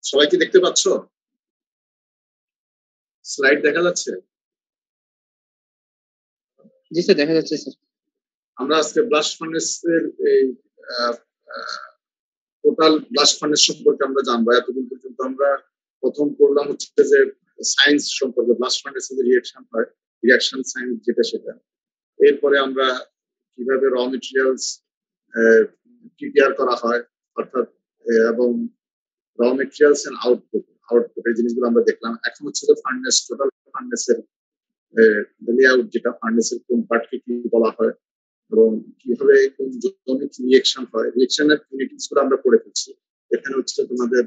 সবাই কি দেখতে পাচ্ছ? স্লাইড দেখা যাচ্ছে? জি স্যার, দেখা যাচ্ছে স্যার। আমরা আজকে ব্লাস্ট ফার্নেসের এই টোটাল ব্লাস্ট ফার্নেস সম্পর্কে আমরা জানবো। এতদিন পর্যন্ত আমরা প্রথম পড়লাম হচ্ছে যে সায়েন্স সম্পর্কে, ব্লাস্ট ফার্নেসে যে রিঅ্যাকশন হয়, রিঅ্যাকশন সায়েন্স যেটা সেটা। এরপরে আমরা কিভাবে র মেটেরিয়ালস প্রিপেয়ার করা হয় অর্থাৎ এবং র মেটেরিয়ালস এন্ড আউটপুট এই জিনিসগুলো আমরা দেখলাম। এখন হচ্ছে যে ফার্নেস, টোটাল ফার্নেসের লেআউট, যেটা ফার্নেসের কোন পার্টকে কি বলা হয় এবং কিভাবে কোন জোনে রিঅ্যাকশন হয়, রিঅ্যাকশনের ইউনিটিস গুলো আমরা পড়ে ফেলছি। এখানে হচ্ছে তোমাদের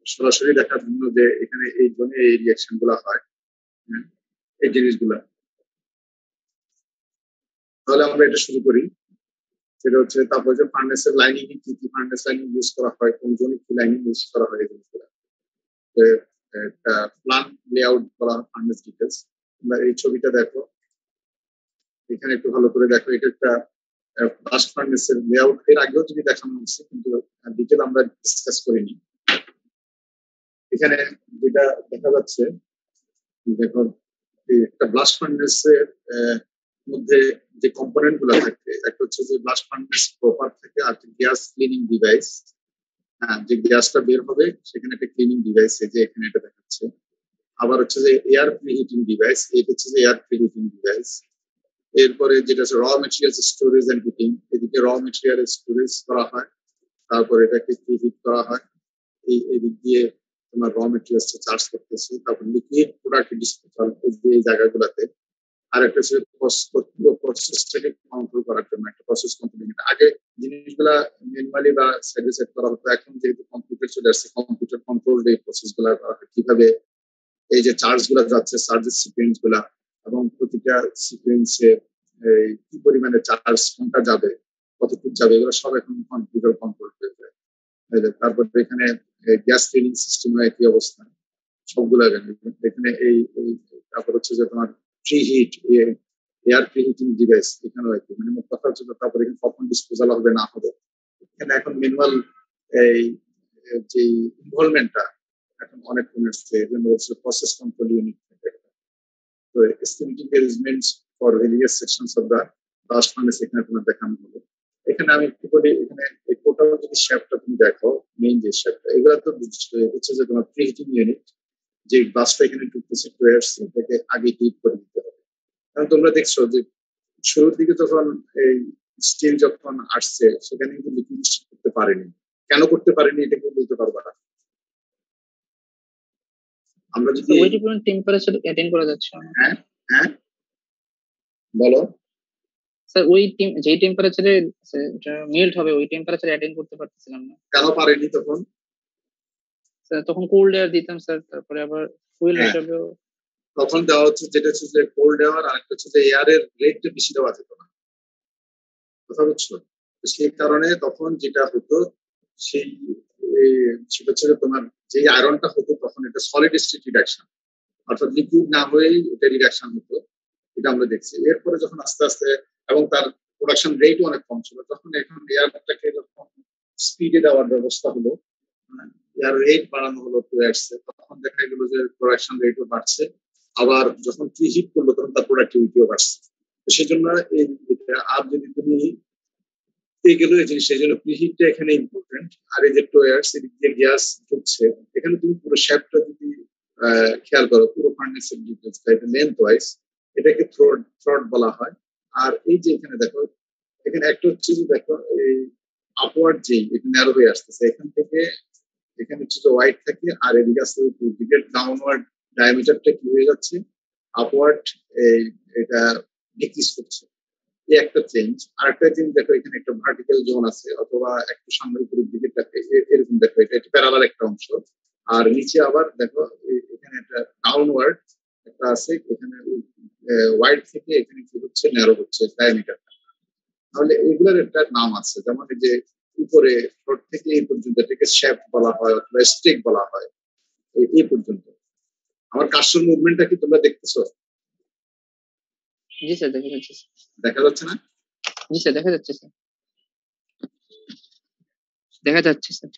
সরাসরি দেখার জন্য যে এখানে এই জোনে এই রিঅ্যাকশন গুলো হয়, এই জিনিসগুলা। তাহলে আমরা এটা শুরু করি। সেটা হচ্ছে তারপর যে ফার্নেসের লাইনিং, কি কি ফার্নেস লাইনিং ইউজ করা হয়, কোন জোনে কি লাইনিং ইউজ করা হয়, এই জিনিসগুলো প্ল্যান লেআউট করা হয়, ফার্নেস ডিটেলস। তোমরা এই ছবিটা দেখো, এখানে একটু ভালো করে দেখো। এটা একটা ব্লাস্ট ফার্নেসের লেআউট। এর আগেও যদি দেখানো হচ্ছে, কিন্তু ডিটেল আমরা ডিসকাস করিনি। এখানে যেটা দেখা যাচ্ছে, দেখো একটা ব্লাস্ট ফার্নেসের মধ্যে যে কম্পোনেন্ট গুলো থাকে, একটা হচ্ছে যে ব্লাস্ট ফার্নেস প্রপার থেকে, আর গ্যাস ক্লিনিং ডিভাইস। যে গ্যাসটা বের হবে সেখানে একটা ক্লিনিং ডিভাইস, এই যে এখানে এটা দেখাচ্ছে। আবার হচ্ছে যে এয়ার প্রিহিটিং ডিভাইস, এটা হচ্ছে যে এয়ার প্রিহিটিং ডিভাইস। এরপরে যেটা হচ্ছে raw materials storage and heating, এদিকে র মেটেরিয়াল স্টোরেজ করা হয়, তারপর এটাকে প্রিহিট করা হয়। এই দিক দিয়ে তোমার র মেটেরিয়ালস চার্জ করতেছে, তারপর লিকুইড প্রোডাক্ট ডিসপোজাল এই জায়গাগুলোতে। আর একটা হচ্ছে প্রসেসটাকে কন্ট্রোল করার জন্য একটা প্রসেস কন্ট্রোলিং। আগে জিনিসগুলা ম্যানুয়ালি বা সাইডে সেট করা হতো, এখন যেহেতু কম্পিউটার চলে আসছে, কম্পিউটার কন্ট্রোল এই প্রসেস গুলা করা হয়। কিভাবে এই যে চার্জ গুলা যাচ্ছে, চার্জের সিকুয়েন্স গুলা, এবং প্রতিটা সিকুয়েন্সে কি পরিমাণে চার্জ কোনটা যাবে, কতটুকু যাবে, এগুলো সব এখন কম্পিউটার কন্ট্রোল হয়ে যায়। তারপর এখানে গ্যাস ক্লিনিং সিস্টেম একই অবস্থা, সবগুলো এখানে এই তারপর হচ্ছে যে তোমার preheat, air preheating device এখানেও একই। মানে মোট কথা হচ্ছে তারপরে এখানে কখন ডিসপোজাল হবে না হবে, এখানে এখন ম্যানুয়াল এই যে ইনভলভমেন্টটা এখন অনেক কমে আসছে। এই জন্য হচ্ছে প্রসেস কন্ট্রোল ইউনিট। তো estimating arrangements for various sections of the blast furnace এখানে তোমার দেখানো হলো। এখানে আমি একটু বলি, এখানে এই টোটাল যদি শেপটা তুমি দেখো, মেইন যে শেপটা, এগুলো তো হচ্ছে যে তোমার প্রি হিটিং ইউনিট। যে গ্লাসটা এখানে ঢুকতেছে টুয়ার্ডস, এটাকে আগে হিট করে দিতে হবে। কারণ তোমরা দেখছো যে শুরুর দিকে যখন এই স্টিল যখন আসছে, সেখানে কিন্তু লিকুইড করতে পারেনি। কেন করতে পারেনি এটা কি বলতে পারবা না? আমরা যদি ওই ডিফারেন্ট টেম্পারেচার অ্যাটেন্ড করা যাচ্ছে না। হ্যাঁ হ্যাঁ বলো স্যার, ওই যে টেম্পারেচারে মেল্ট হবে, ওই টেম্পারেচারে অ্যাটেন্ড করতে পারতেছিলাম না। কেন পারেনি তখন? স্যার তখন কোল্ড এয়ার দিতাম স্যার, তারপরে আবার ফুয়েল হিসাবেও তখন দেওয়া হচ্ছে যেটা হচ্ছে যে কোল্ড এয়ার, আর একটা হচ্ছে যে এয়ারের রেটটা বেশি দেওয়া যেত না। কথা বুঝছো? সেই কারণে তখন যেটা হতো, সেই সেটা হচ্ছে তোমার যে আয়রনটা হতো তখন এটা সলিড স্টেট রিডাকশন, অর্থাৎ লিকুইড না হয়েই এটা রিডাকশন হতো। এটা আমরা দেখছি। এরপরে যখন আস্তে আস্তে, এবং তার প্রোডাকশন রেটও অনেক কম ছিল, তখন এখন এয়ারটাকে যখন স্পিডে দেওয়ার ব্যবস্থা হলো, এয়ার রেট বাড়ানো হলো টুয়ার্ডস, তখন দেখা গেল যে প্রোডাকশন রেটও বাড়ছে। আবার যখন প্রি হিট করলো তখন তার প্রোডাক্টিভিটিও বাড়ছে। সেই জন্য আর যদি তুমি গেল এই জিনিস, সেই জন্য প্রিহিটটা এখানে ইম্পর্টেন্ট। আর এই যে টোয়ার্স এদিক দিয়ে গ্যাস ঢুকছে, এখানে তুমি পুরো শেপটা যদি খেয়াল করো, পুরো ফার্নেসের ডিটেলসটা, এটা লেন্থ ওয়াইজ এটাকে থ্রড বলা হয়। আর এই যে এখানে দেখো, এখানে একটা হচ্ছে যে দেখো এই আপওয়ার্ড যেই এটা ন্যারো হয়ে আসতেছে, এখান থেকে এখানে হচ্ছে যে ওয়াইড থাকে, আর এদিকে আসতে দিকে ডাউনওয়ার্ড ডায়ামিটারটা কি হয়ে যাচ্ছে, আপওয়ার্ড এটা ডিক্রিজ করছে। এই একটা চেঞ্জ। আর একটা চেঞ্জ দেখো, এখানে একটা ভার্টিক্যাল জোন আছে, অথবা একটু সামনের উপরের দিকে এরকম দেখো, এটা প্যারালাল একটা অংশ। আর নিচে আবার দেখো এখানে একটা ডাউনওয়ার্ড একটা আছে, এখানে ওয়াইড থেকে এখানে কি হচ্ছে, ন্যারো হচ্ছে ডায়ামিটারটা। তাহলে এগুলোর একটা নাম আছে, যেমন এই যে উপরে ফ্লোর থেকে এই পর্যন্ত এটাকে শেপ বলা হয়, অথবা স্টেক বলা হয়, এই পর্যন্ত। আমার কার্সর মুভমেন্টটা কি তোমরা দেখতেছো? জি স্যার, দেখা যাচ্ছে। দেখা যাচ্ছে না? জি স্যার, দেখা যাচ্ছে স্যার, দেখা যাচ্ছে স্যার।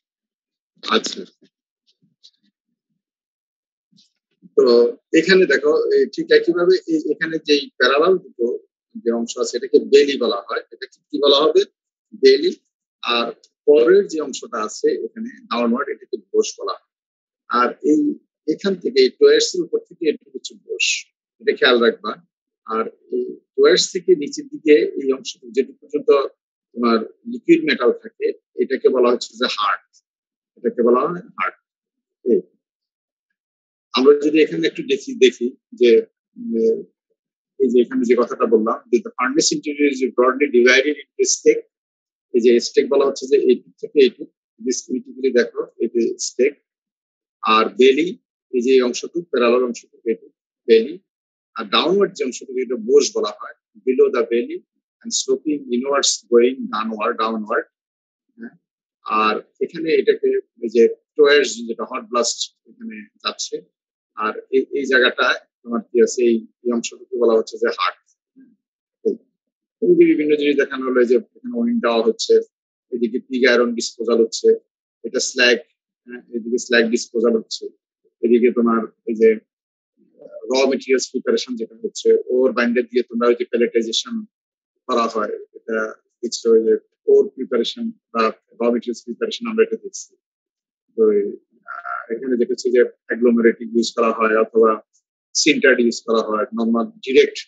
আচ্ছা, তো এখানে দেখো ঠিক একইভাবে এখানে যে প্যারালাল দুটো যে অংশ আছে এটাকে বেলি বলা হয়, এটা কি বলা হবে, বেলি। আর পরের যে অংশটা আছে এখানে ডাউনওয়ার্ড, এটাকে ব্রোশ বলা হয়। আর এই এখান থেকে টোয়ার্স এর উপর থেকে এটা হচ্ছে ব্রোশ, এটা খেয়াল রাখবা। আর এই টোয়ার্স থেকে নিচের দিকে এই অংশটুকু যেটুকু পর্যন্ত তোমার লিকুইড মেটাল থাকে এটাকে বলা হচ্ছে যে হার্ট, এটাকে বলা হয় হার্ট। আমরা যদি এখানে একটু দেখি যে এই যে এখানে যে কথাটা বললাম যে the furnace interior is broadly divided into stack, এই যে স্টেক বলা হচ্ছে যে এইটুক থেকে এইটুক, দিস ক্রিটিক্যালি দেখো এই যে স্টেক। আর বেলি, এই যে অংশটুক প্যারালাল অংশটুক এইটুক বেলি। আর ডাউনওয়ার্ড যে অংশটুকু এটা বোস বলা হয়, বিলো দ্য বেলি এন্ড স্লোপিং ইনওয়ার্ডস গোয়িং ডাউনওয়ার্ড। আর এখানে এটাকে এই যে টোয়ার্স যেটা হট ব্লাস্ট এখানে যাচ্ছে। আর এই জায়গাটা তোমার কি আছে, এই অংশটুকু বলা হচ্ছে যে হার্ট। বিভিন্ন জিনিস দেখানো হলো যে এখানে ওয়েন দেওয়া হচ্ছে, এদিকে পিগ আয়রন ডিসপোজাল হচ্ছে, এটা স্ল্যাগ, এদিকে স্ল্যাগ ডিসপোজাল হচ্ছে, এদিকে তোমার এই যে র মেটেরিয়ালস প্রিপারেশন যেটা হচ্ছে, ওর বাইন্ডার দিয়ে তোমরা ওই যে প্যালেটাইজেশন করা হয়, এটা দেখছো ওই যে ওর প্রিপারেশন বা র মেটেরিয়ালস প্রিপারেশন আমরা এটা দেখছি। তো এখানে যেটা হচ্ছে যে অ্যাগ্লোমেরেটিভ ইউজ করা হয় অথবা সিন্টার্ড ইউজ করা হয়, নর্মাল ডিরেক্ট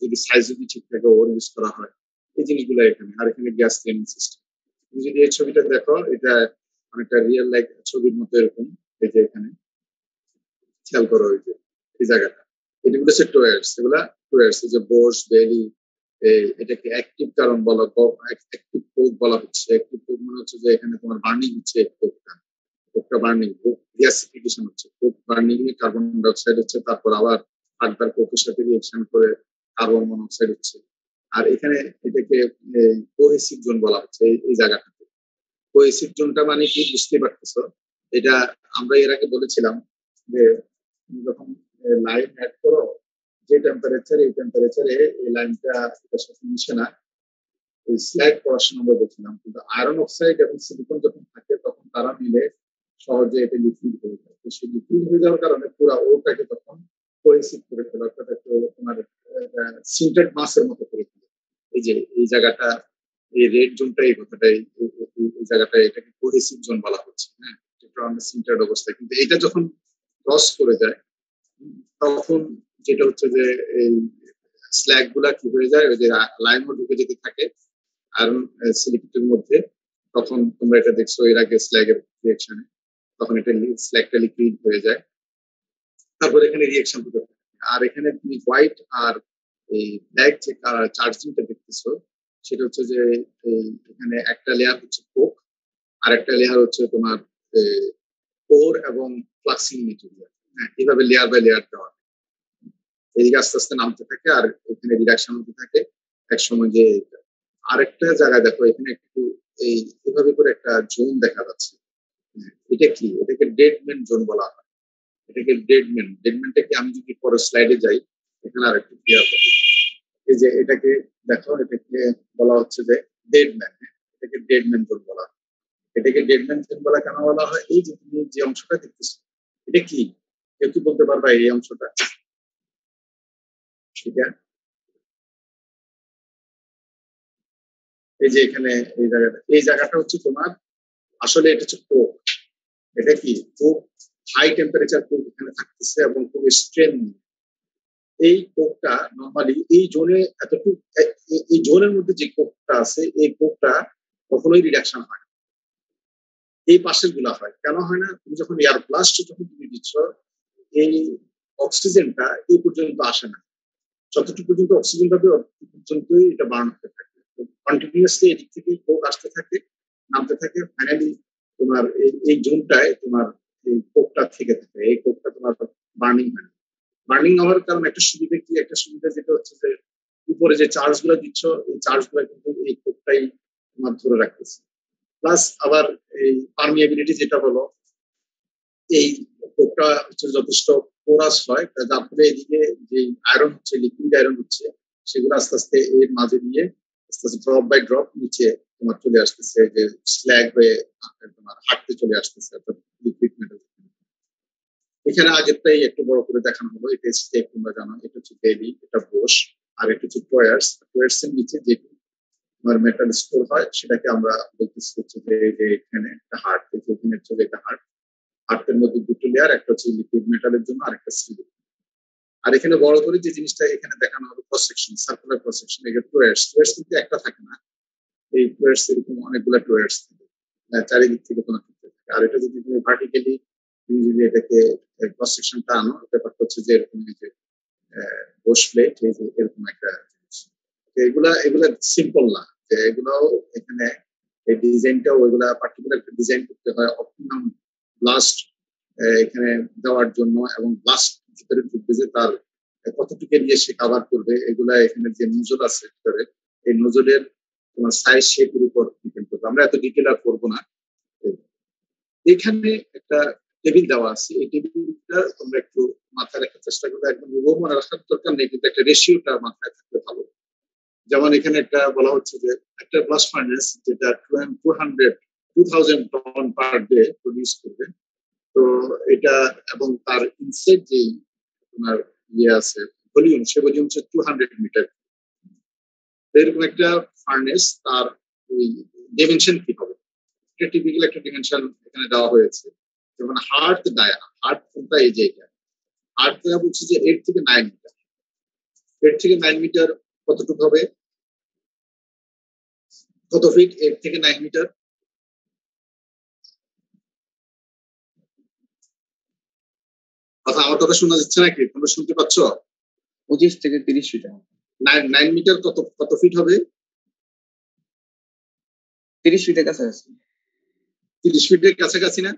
যদি সাইজ যদি ঠিক থাকে ওর ইউজ করা হয়, এই জিনিসগুলো এখানে। আর এখানে গ্যাস ক্লিনিং সিস্টেম, তুমি যদি এই ছবিটা দেখো এটা অনেকটা রিয়েল লাইক ছবির মতো এরকম। এই যে এখানে খেয়াল করো ওই যে এই জায়গাটা, এগুলো হচ্ছে টোয়ার্স, এগুলা টোয়ার্স, এই যে বোস বেলি, এটাকে অ্যাক্টিভ কারণ বলা, অ্যাক্টিভ কোক বলা হচ্ছে। অ্যাক্টিভ কোক মানে হচ্ছে যে এখানে তোমার বার্নিং হচ্ছে, কোকটা বার্নিং, গ্যাসিফিকেশন হচ্ছে, কোক বার্নিং এ কার্বন ডাইঅক্সাইড হচ্ছে, তারপর আবার আটবার কোকের সাথে রিঅ্যাকশন করে কার্বন মনোক্সাইড হচ্ছে। আর এখানে এটাকে কোহেসিভ জোন বলা হচ্ছে এই জায়গাটাতে। কোহেসিভ জোনটা মানে কি বুঝতে পারতেছো, এটা আমরা এর আগে বলেছিলাম যে যখন লাইন অ্যাড করো যে টেম্পারেচার, এই টেম্পারেচারে এই লাইনটা এটার সাথে মিশে না, স্ল্যাগ পড়াশোনা আমরা দেখছিলাম। কিন্তু আয়রন অক্সাইড এবং সিলিকন যখন থাকে তখন তারা মিলে সহজে এটা লিকুইড হয়ে যায়। তো সেই লিকুইড হয়ে যাওয়ার কারণে পুরো ওটাকে তখন কোহেসিভ করে ফেলে, অর্থাৎ একটু তোমার সিন্টেড মাসের মতো করে ফেলে। এই যে এই জায়গাটা, এই রেড জোনটা, এই কথাটা, এই জায়গাটা এটাকে কোহেসিভ জোন বলা হচ্ছে। হ্যাঁ, সিন্টেড অবস্থায়, কিন্তু এটা যখন ক্রস করে যায় তখন যেটা হচ্ছে যে এই স্ল্যাগ গুলা কি হয়ে যায়, ওই যে লাইনও ঢুকে যেতে থাকে আয়রন সিলিকেটের মধ্যে। তখন তোমরা এটা দেখছো এর আগে স্ল্যাগের রিয়েকশনে, তখন এটা স্ল্যাগটা লিকুইড হয়ে যায়, তারপর এখানে রিয়েকশন হতে থাকে। আর এখানে তুমি হোয়াইট আর এই ব্ল্যাক যে চার্জিংটা দেখতেছো সেটা হচ্ছে যে এখানে একটা লেয়ার হচ্ছে কোক, আর একটা লেয়ার হচ্ছে তোমার কোর এবং ফ্লাক্সিং মেটেরিয়াল। হ্যাঁ, এইভাবে লেয়ার বাই লেয়ার দেওয়া, এদিকে আস্তে আস্তে নামতে থাকে আর এখানে রিডাকশন হতে থাকে এক সময়। যে আরেকটা জায়গায় দেখো এখানে একটু এই এভাবে করে একটা জোন দেখা যাচ্ছে, এটা কি, এটাকে ডেডম্যান জোন বলা হয়। এটাকে ডেডম্যানটা কি, আমি যদি পরে স্লাইডে যাই এখানে আর একটু ক্লিয়ার হবে। এই যে এটাকে দেখো, এটাকে বলা হচ্ছে যে ডেডম্যান, এটাকে ডেডম্যান জোন বলা হয়। এটাকে ডেডম্যান জোন বলা কেন বলা হয়, এই যে তুমি যে অংশটা দেখতেছো এটা কি, কেউ কি বলতে পারবা এই অংশটা? সেটা এই যে এখানে এই জায়গাটা হচ্ছে তোমার, আসলে এটা হচ্ছে কোক। এটা কি, খুব হাই টেম্পারেচার কোক এখানে থাকতেছে এবং খুব স্ট্রেন। এই কোকটা নর্মালি এই জোনে এতটুকু, এই জোনের মধ্যে যে কোকটা আছে এই কোকটা কখনোই রিডাকশন হয়, এই পাশের গুলা হয়। কেন হয় না, তুমি যখন এয়ার ব্লাস্ট যখন তুমি দিচ্ছ এই অক্সিজেনটা এই পর্যন্ত আসে না, যতটুকু পর্যন্ত অক্সিজেন পাবে ততটুকু পর্যন্তই এটা বার্ন হতে থাকে। কন্টিনিউয়াসলি এদিক থেকে কোক আসতে থাকে, নামতে থাকে, ফাইনালি তোমার এই জোনটায় তোমার এই কোকটা থেকে থাকে, এই কোকটা তোমার বার্নিং হয়। বার্নিং হওয়ার কারণে একটা সুবিধা কি, একটা সুবিধা যেটা হচ্ছে যে উপরে যে চার্জ গুলা দিচ্ছ এই চার্জ গুলা কিন্তু এই কোকটাই তোমার ধরে রাখতেছে। প্লাস আবার এই পারমিয়াবিলিটি যেটা হলো, এই কোকটা হচ্ছে যথেষ্ট পোরাস হয়, যার ফলে এদিকে যে আয়রন হচ্ছে, লিকুইড আয়রন হচ্ছে, সেগুলো আস্তে আস্তে এর মাঝে দিয়ে আস্তে আস্তে ড্রপ বাই ড্রপ নিচে তোমার চলে আসতেছে, যে স্ল্যাগ হয়ে তোমার হাঁটতে চলে আসতেছে, অর্থাৎ লিকুইড মেটাল। এখানে আগেরটাই একটু বড় করে দেখানো হলো, এটা স্টেক তোমরা জানো, এটা হচ্ছে বেলি, এটা বোস, আর এটা হচ্ছে টয়ার্স। টয়ার্স এর নিচে যে তোমার মেটাল স্টোর হয় সেটাকে আমরা বলতেছি হচ্ছে যে এখানে একটা হার্ট, এখানে হচ্ছে এটা হার্ট। হার্টের মধ্যে দুটো লেয়ার, একটা হচ্ছে লিকুইড মেটালের জন্য আর একটা সিলিকন। আর এখানে বড় করে যে জিনিসটা এখানে দেখানো হবে cross section, circular cross section, এটা টয়ার্স। টয়ার্স কিন্তু একটা থাকে না, এই টয়ার্স এরকম অনেকগুলো টয়ার্স থাকে, চারিদিক থেকে কোনো থাকে। আর এটা যদি তুমি ভার্টিক্যালি তুমি যদি এটাকে ক্রস সেকশনটা আনো, ব্যাপারটা হচ্ছে যে এরকম যে বোস প্লেট, এই যে এরকম একটা জিনিস। এগুলা এগুলা সিম্পল না, যে এগুলাও এখানে এই ডিজাইনটাও ওইগুলা পার্টিকুলার একটা ডিজাইন করতে হয় অপটিমাম ব্লাস্ট এখানে দেওয়ার জন্য, এবং ব্লাস্ট ভিতরে ঢুকবে যে তার কতটুকু দিয়ে সে কাভার করবে, এগুলা এখানে যে নজল আছে ভিতরে, এই নজলের তোমার সাইজ শেপের উপর ডিপেন্ড করবে। আমরা এত ডিটেল আর করবো না। এখানে একটা টেবিল দেওয়া আছে, এই টেবিলটা তোমরা একটু মাথায় রাখার চেষ্টা করবে, একদম হুবহু মনে রাখার দরকার নেই, কিন্তু একটা রেশিওটা মাথায় থাকলে ভালো। যেমন এখানে একটা বলা হচ্ছে যে একটা ব্লাস্ট ফার্নেস যেটা 2000 টন পার ডে প্রডিউস করবে, তো এটা এবং তার ইনসাইড যে তোমার ইয়ে আছে ভলিউম, সে ভলিউম হচ্ছে 200 মিটার। এরকম একটা ফার্নেস তার ওই ডিমেনশন কি হবে, এটা টিপিক্যাল একটা ডিমেনশন এখানে দেওয়া হয়েছে। যেমন হার্ট ডায়া, হার্ট কোনটা এই যে এটা হার্ট ডায়া বলছে যে 8 থেকে 9 মিটার। 8 থেকে 9 মিটার কতটুকু হবে, কত ফিট 8 থেকে 9 মিটার? কথা আমার কথা শোনা যাচ্ছে নাকি, তোমরা শুনতে পাচ্ছ? 25 থেকে 30 ফিট। 9 মিটার কত কত ফিট হবে? 30 ফিটের কাছাকাছি। 30 ফিটের কাছাকাছি না?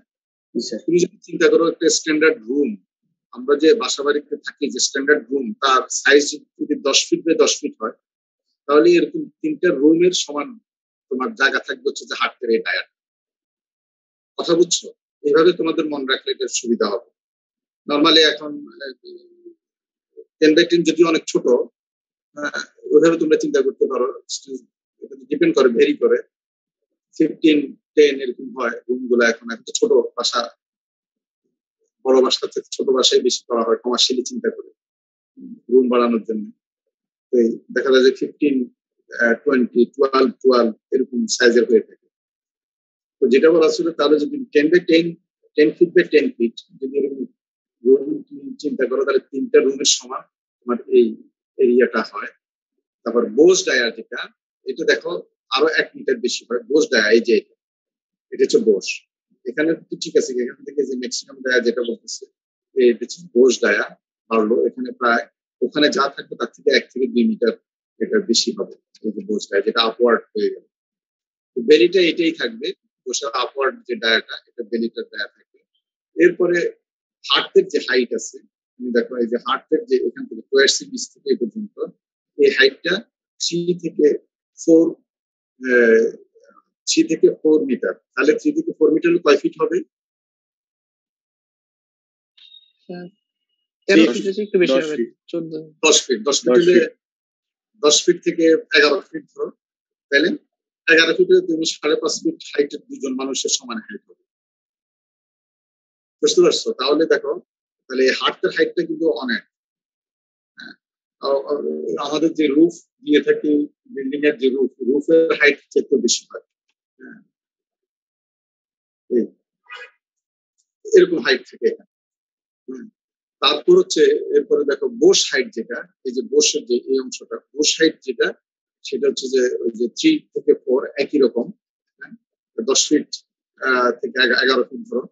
তুমি যদি চিন্তা করো একটা স্ট্যান্ডার্ড রুম, আমরা যে বাসা বাড়িতে থাকি যে স্ট্যান্ডার্ড রুম, তার সাইজ যদি 10 ফিট বাই 10 ফিট হয়, তাহলে এরকম 3টা রুমের সমান তোমার জায়গা থাকবে হচ্ছে যে হাতের এই ডায়ার। কথা বুঝছো? এইভাবে তোমাদের মনে রাখলে এটার সুবিধা হবে। নর্মালি এখন 10 বাই 10 যদি অনেক ছোট, ওইভাবে তোমরা চিন্তা করতে পারো, এটা ডিপেন্ড করে, ভেরি করে। 15, 10 এরকম হয় রুম গুলা। এখন এত ছোট বাসা, বড় বাসা থেকে ছোট বাসায় বেশি করা হয় কমার্শিয়ালি চিন্তা করে রুম বাড়ানোর জন্য। দেখা যায় যে 15, 20, 12 এরকম সাইজের হয়ে থাকে। তো যেটা বলা ছিল, তাহলে যদি 10 বাই 10, 10 ফিট বাই 10 ফিট যদি এরকম রুম তুমি চিন্তা করো, তাহলে 3টা রুমের সমান তোমার এই এরিয়াটা হয়। তারপর বোস ডায়া যেটা, এটা দেখো আরো 1 মিটার বেশি হয় বোস ডায়া। এই যে এটা হচ্ছে বোস। এখানে ঠিক আছে, এখান থেকে যে ম্যাক্সিমাম ডায়া যেটা বলতেছে, এটা হচ্ছে বোস ডায়া বাড়লো। এখানে প্রায় ওখানে যা থাকবে তার থেকে 1 থেকে 2 মিটার এটা বেশি হবে, এই যে বোস ডায়া যেটা আপওয়ার্ড হয়ে গেল। বেলিটা এটাই থাকবে, বসে আপওয়ার্ড যে ডায়াটা, এটা বেলিটার ডায়া থাকবে। এরপরে হার্টের যে হাইট আছে, তুমি দেখো এই যে হার্টের যে এখান থেকে টয়ার্সের নিচ থেকে এই পর্যন্ত, এই হাইটটা 3 থেকে 4 মিটার। তাহলে 3 থেকে 4 মিটার কয় ফিট হবে? 13 ফিট একটু বেশি হবে, 14। 10 ফিট। 10 ফিট হলে 10 ফিট থেকে 11 ফিট ধরো, তাহলে 11 ফিটে তুমি 5.5 ফিট হাইটের দুজন মানুষের সমান হাইট হবে। বুঝতে পারছো? তাহলে দেখো, তাহলে হার্টের হাইটটা কিন্তু অনেক। আমাদের যে রুফ দিয়ে থাকি, বিল্ডিং এর যে রুফের হাইট একটু বেশি হয়। এরকম হাইট থেকে। তারপর হচ্ছে এরপরে দেখো বোস হাইট যেটা, এই যে বোসের যে এই অংশটা, বোস হাইট যেটা, সেটা হচ্ছে যে ওই যে 3 থেকে 4 একই রকম। 10 ফিট থেকে 11 ফিট ধরো,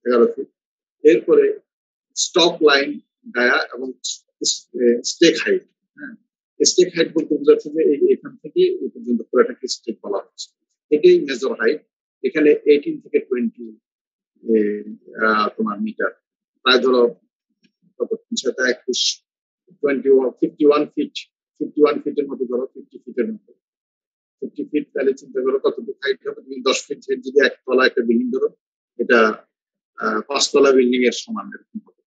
11 ফিট। এরপরে স্টক লাইন ডায়া এবং স্টেক হাইট। স্টেক হাইট বলতে বোঝাচ্ছে যে এখান থেকে এই পর্যন্ত পুরোটাকে স্টেক বলা হচ্ছে, এটাই মেজর হাইট। এখানে 18 থেকে 20 তোমার মিটার, প্রায় ধরো কত 21, 51 ফিট, 51 ফিটের মতো ধরো, 50 ফিটের মতো। 50 ফিট তাহলে চিন্তা করো কতটুকু হাইট হবে। তুমি 10 ফিট যদি একতলা একটা বিল্ডিং ধরো, এটা 5 তলা বিল্ডিং এর সমান এরকম হবে।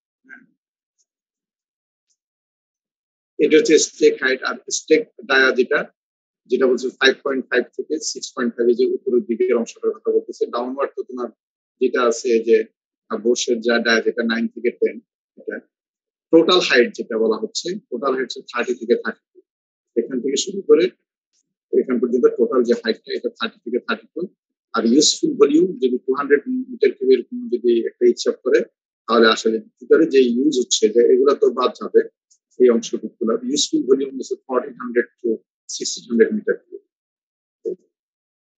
এটা হচ্ছে স্টেক হাইট। আর স্টেক ডায়া যেটা, যেটা বলছে 5.5 থেকে 6.5, যে উপরের দিকের অংশটার কথা বলতেছে। ডাউনওয়ার্ড তো তোমার যেটা আছে যে আর বোর্ডের যেটা 9 থেকে 10, এটা টোটাল হাইট যেটা বলা হচ্ছে, টোটাল হাইট 30 থেকে 32, এখান থেকে শুরু করে এখান পর্যন্ত টোটাল যে হাইটটা এটা 30 থেকে 32। আর ইউজফুল ভলিউম যদি 200 মিটার কিউব এরকম যদি একটা হিসাব করে, তাহলে আসলে ভিতরে যে ইউজ হচ্ছে যে এগুলো তো বাদ যাবে, এই অংশটুকুগুলো ইউজফুল ভলিউম হচ্ছে 1400 টু 1600 মিটার কিউব।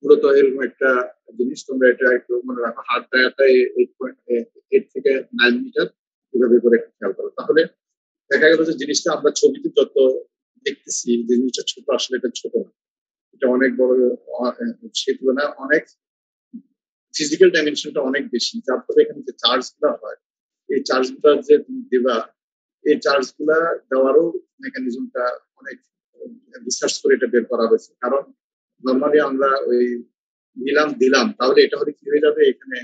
মূলত এরকম একটা জিনিস, তোমরা এটা একটু মনে রাখো, হার্ড ডায়াটা 8 থেকে 9 মিটার, এভাবে করে একটু খেয়াল করো। তাহলে দেখা গেল যে জিনিসটা আমরা ছবিতে যত দেখতেছি যে জিনিসটা ছোট, আসলে এটা ছোট না, এটা অনেক বড়, সেই তুলনায় অনেক ফিজিক্যাল ডাইমেনশনটা অনেক বেশি। যার ফলে এখানে যে চার্জ গুলা হয়, এই চার্জ গুলা যে তুমি দেবা, এই চার্জ গুলা দেওয়ারও মেকানিজমটা অনেক রিসার্চ করে এটা বের করা হয়েছে। কারণ নর্মালি আমরা ওই দিলাম, তাহলে এটা হলে কি হয়ে যাবে, এখানে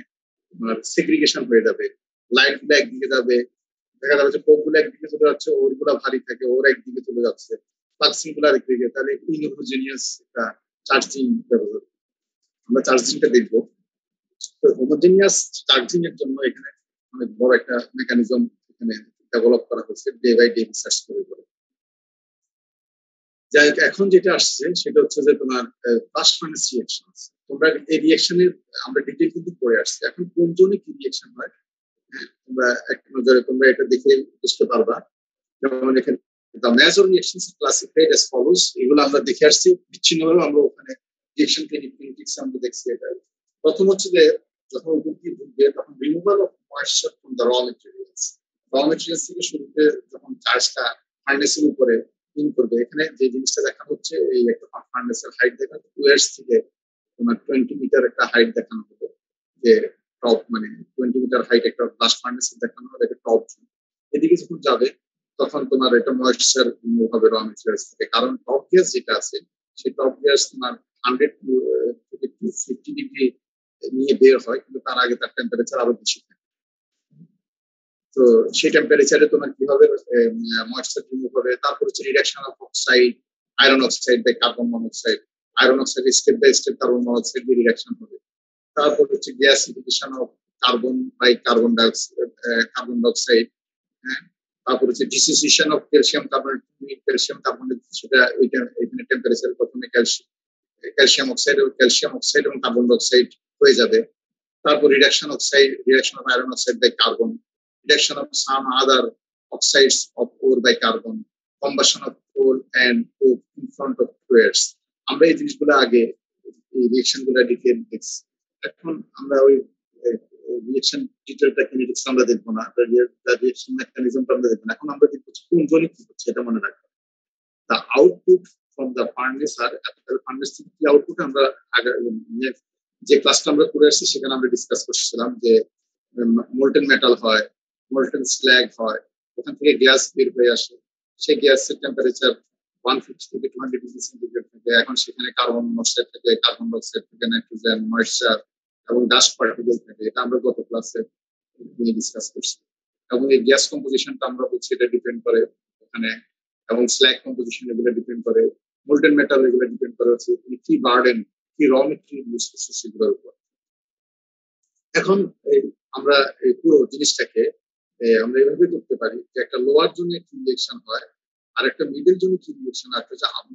সেগ্রিগেশন হয়ে যাবে, লাইট গুলো একদিকে যাবে, দেখা যাবে যে কোক গুলো একদিকে চলে যাচ্ছে, ওরগুলা ভারী থাকে, ওর একদিকে চলে যাচ্ছে, ফ্লাক্সিং গুলা একদিকে, তাহলে ইনহোমোজেনিয়াস একটা চার্জিং ব্যবহার। আমরা চার্জিংটা দেখবো, তো হোমোজেনিয়াস চার্জিং এর জন্য এখানে অনেক বড় একটা মেকানিজম এখানে ডেভেলপ করা হয়েছে ডে বাই ডে রিসার্চ করে। যাই হোক, এখন যেটা আসছে সেটা হচ্ছে যে তোমার ব্লাস্ট ফার্নেস রিঅ্যাকশন। তোমরা এই রিঅ্যাকশনের আমরা ডিটেইল কিন্তু পড়ে আসছি, এখন কোন জোনে কি রিঅ্যাকশন হয় তোমরা এক নজরে তোমরা এটা দেখে বুঝতে পারবা। যেমন এখানে the major reactions are classified as follows, এগুলো আমরা দেখে আসছি বিচ্ছিন্নভাবে, আমরা ওখানে রিঅ্যাকশন কিনেটিক্স আমরা দেখছি। এটা প্রথম হচ্ছে যে যখন উদ্ভিদ ঢুকবে তখন removal of moisture from the raw materials থেকে শুরুতে যখন চার্জটা ফার্নেসের উপরে ইন করবে, এখানে যে জিনিসটা দেখানো হচ্ছে এই একটা ফার্নেসের হাইট দেখানো 2 ইয়ার্স থেকে তোমার 20 মিটার একটা হাইট দেখানো হবে, যে টপ মানে 20 মিটার হাইট একটা ব্লাস্ট ফার্নেসের দেখানো হবে, এটা টপ। এদিকে যখন যাবে তখন তোমার এটা ময়েশ্চার রিমুভ হবে র মেটেরিয়ালস থেকে, কারণ টপ গ্যাস যেটা আছে সেই টপ গ্যাস তোমার 100 থেকে 250 ডিগ্রি নিয়ে বের হয়, কিন্তু তার আগে তার টেম্পারেচার আরো বেশি থাকে। তো সেই টেম্পারেচারে তোমার কিভাবে ময়েশ্চার রিমুভ হবে। তারপর হচ্ছে reduction of oxide, iron oxide by carbon monoxide, iron oxide step by step carbon monoxide দিয়ে রিডাকশন হবে। তারপর হচ্ছে gasification of carbon by carbon dioxide, হ্যাঁ। তারপর হচ্ছে ডিসোসিয়েশন অফ ক্যালসিয়াম কার্বনেট, সেটা ওইটা এখানে টেম্পারেচার প্রথমে ক্যালসিয়াম অক্সাইড এবং কার্বন ডাইঅক্সাইড হয়ে যাবে। তারপর reduction of iron oxide by carbon, reduction of some other oxides of ore by carbon, combustion of coal and coke in front of flares. আমরা এই জিনিসগুলো আগে এই রিঅ্যাকশন গুলো ডিটেইল দেখছি। এখন আমরা ওই রিঅ্যাকশন ডিটেইলটা কিনেটিক্স আমরা দেখবো না, রিঅ্যাকশন মেকানিজমটা আমরা দেখবো না। এখন আমরা দেখবো কোন জোনে কি হচ্ছে এটা মনে রাখবো। The output from the furnace আর ফার্নেস থেকে কি আউটপুট আমরা আগে যে ক্লাসটা আমরা করে আসছি সেখানে আমরা ডিসকাস করছিলাম যে মোল্টেন মেটাল হয়, মোল্টেন স্ল্যাগ হয়, ওখান থেকে গ্যাস বের হয়ে আসে, সেই গ্যাসের টেম্পারেচার 150 থেকে 200 ডিগ্রি সেন্টিগ্রেড থাকে। এখন সেখানে কার্বন মনোক্সাইড থাকে, কার্বন ডাইঅক্সাইড থাকে, নাইট্রোজেন, ময়েশ্চার এবং ডাস্ট পার্টিকেল থাকে। এটা আমরা গত ক্লাসে নিয়ে ডিসকাস করছি। এবং এই গ্যাস কম্পোজিশনটা আমরা বলছি এটা ডিপেন্ড করে ওখানে, এবং স্ল্যাগ কম্পোজিশন এগুলো ডিপেন্ড করে, মোল্টেন মেটাল এগুলো ডিপেন্ড করে হচ্ছে কি বার্ডেন, কি র মেটেরিয়াল ইউজ করছে সেগুলোর উপর। এখন আমরা এই পুরো জিনিসটাকে আমরা এভাবে করতে পারি যে একটা লোয়ার জন্য কি রিঅ্যাকশন হয়, আর একটা মিডল জন্য কি রিঅ্যাকশন হয়।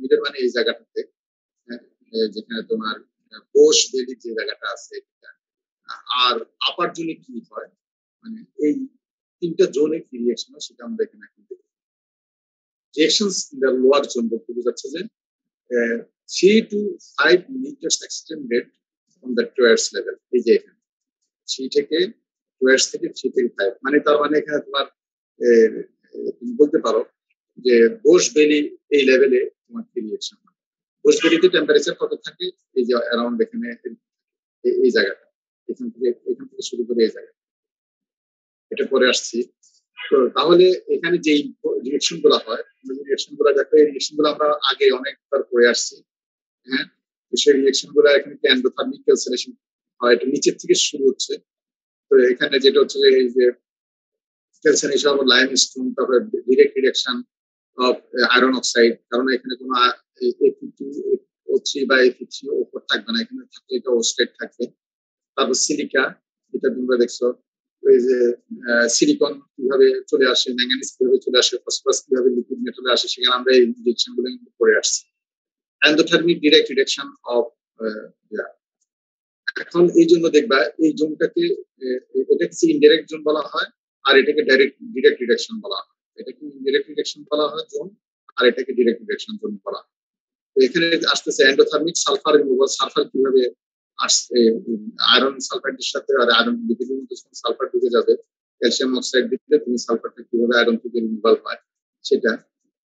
মিডল মানে এই জায়গাটাতে যেখানে তোমার কোষ বেলি যে জায়গাটা আছে, আর আপার জন্য কি হয়, মানে এই তিনটা জোনে কি রিঅ্যাকশন হয় সেটা আমরা এখানে এখন দেখব। Reactions in the lower zone বলতে বোঝাচ্ছে যে 3 to 5 meters extended from the towards level, এই যে এখানে 3 থেকে 3 থেকে 5, মানে তার মানে এখানে তোমার তুমি বলতে পারো যে বোস বেলি এই লেভেলে তোমার রিঅ্যাকশন হয়। বোস বেলিতে টেম্পারেচার কত থাকে, এই যে অ্যারাউন্ড এখানে এই জায়গাটা, এখান থেকে শুরু করে এই জায়গা, এটা পরে আসছি। তো তাহলে এখানে যে রিঅ্যাকশন গুলো হয়, রিঅ্যাকশন গুলো দেখো, এই রিঅ্যাকশন গুলো আমরা আগে অনেকবার পড়ে আসছি, হ্যাঁ। সেই রিঅ্যাকশন গুলো এখানে এন্ডোথার্মিক ক্যালসিনেশন হয়, এটা নিচের থেকে শুরু হচ্ছে। তো এখানে যেটা হচ্ছে যে এই যে ক্যালসিনেশন অফ লাইমস্টোন, তারপরে direct reduction of iron oxide, কারণ এখানে কোনো O3 বা Fe3O4 থাকবে না, এখানে থাকলে এটা ওস্টেট থাকবে। তারপর সিলিকা, এটা তোমরা দেখছো, ওই যে সিলিকন কিভাবে চলে আসে, ম্যাঙ্গানিজ কিভাবে চলে আসে, ফসফরাস কিভাবে লিকুইড মেটালে আসে, সেখানে আমরা এই রিডাকশন গুলো কিন্তু করে আসছি। এন্ডোথার্মিক ডিরেক্ট রিডাকশন অফ, এখন এই জন্য দেখবা এই জোনটাকে এটাকে ইনডাইরেক্ট জোন বলা হয়, আর এটাকে ডিরেক্ট রিডাকশন বলা হয়। এটাকে ইনডাইরেক্ট রিডাকশন বলা হয় জোন, আর এটাকে ডিরেক্ট রিডাকশন জোন বলা হয়। তো এখানে আসতেছে এন্ডোথার্মিক সালফার রিমুভাল। সালফার কিভাবে আসছে, আয়রন সালফাইডের সাথে আর আয়রন লিপিডের মধ্যে সালফার ঢুকে যাবে, ক্যালসিয়াম অক্সাইড দিলে তুমি সালফারটা কিভাবে আয়রন থেকে রিমুভাল হয় সেটা।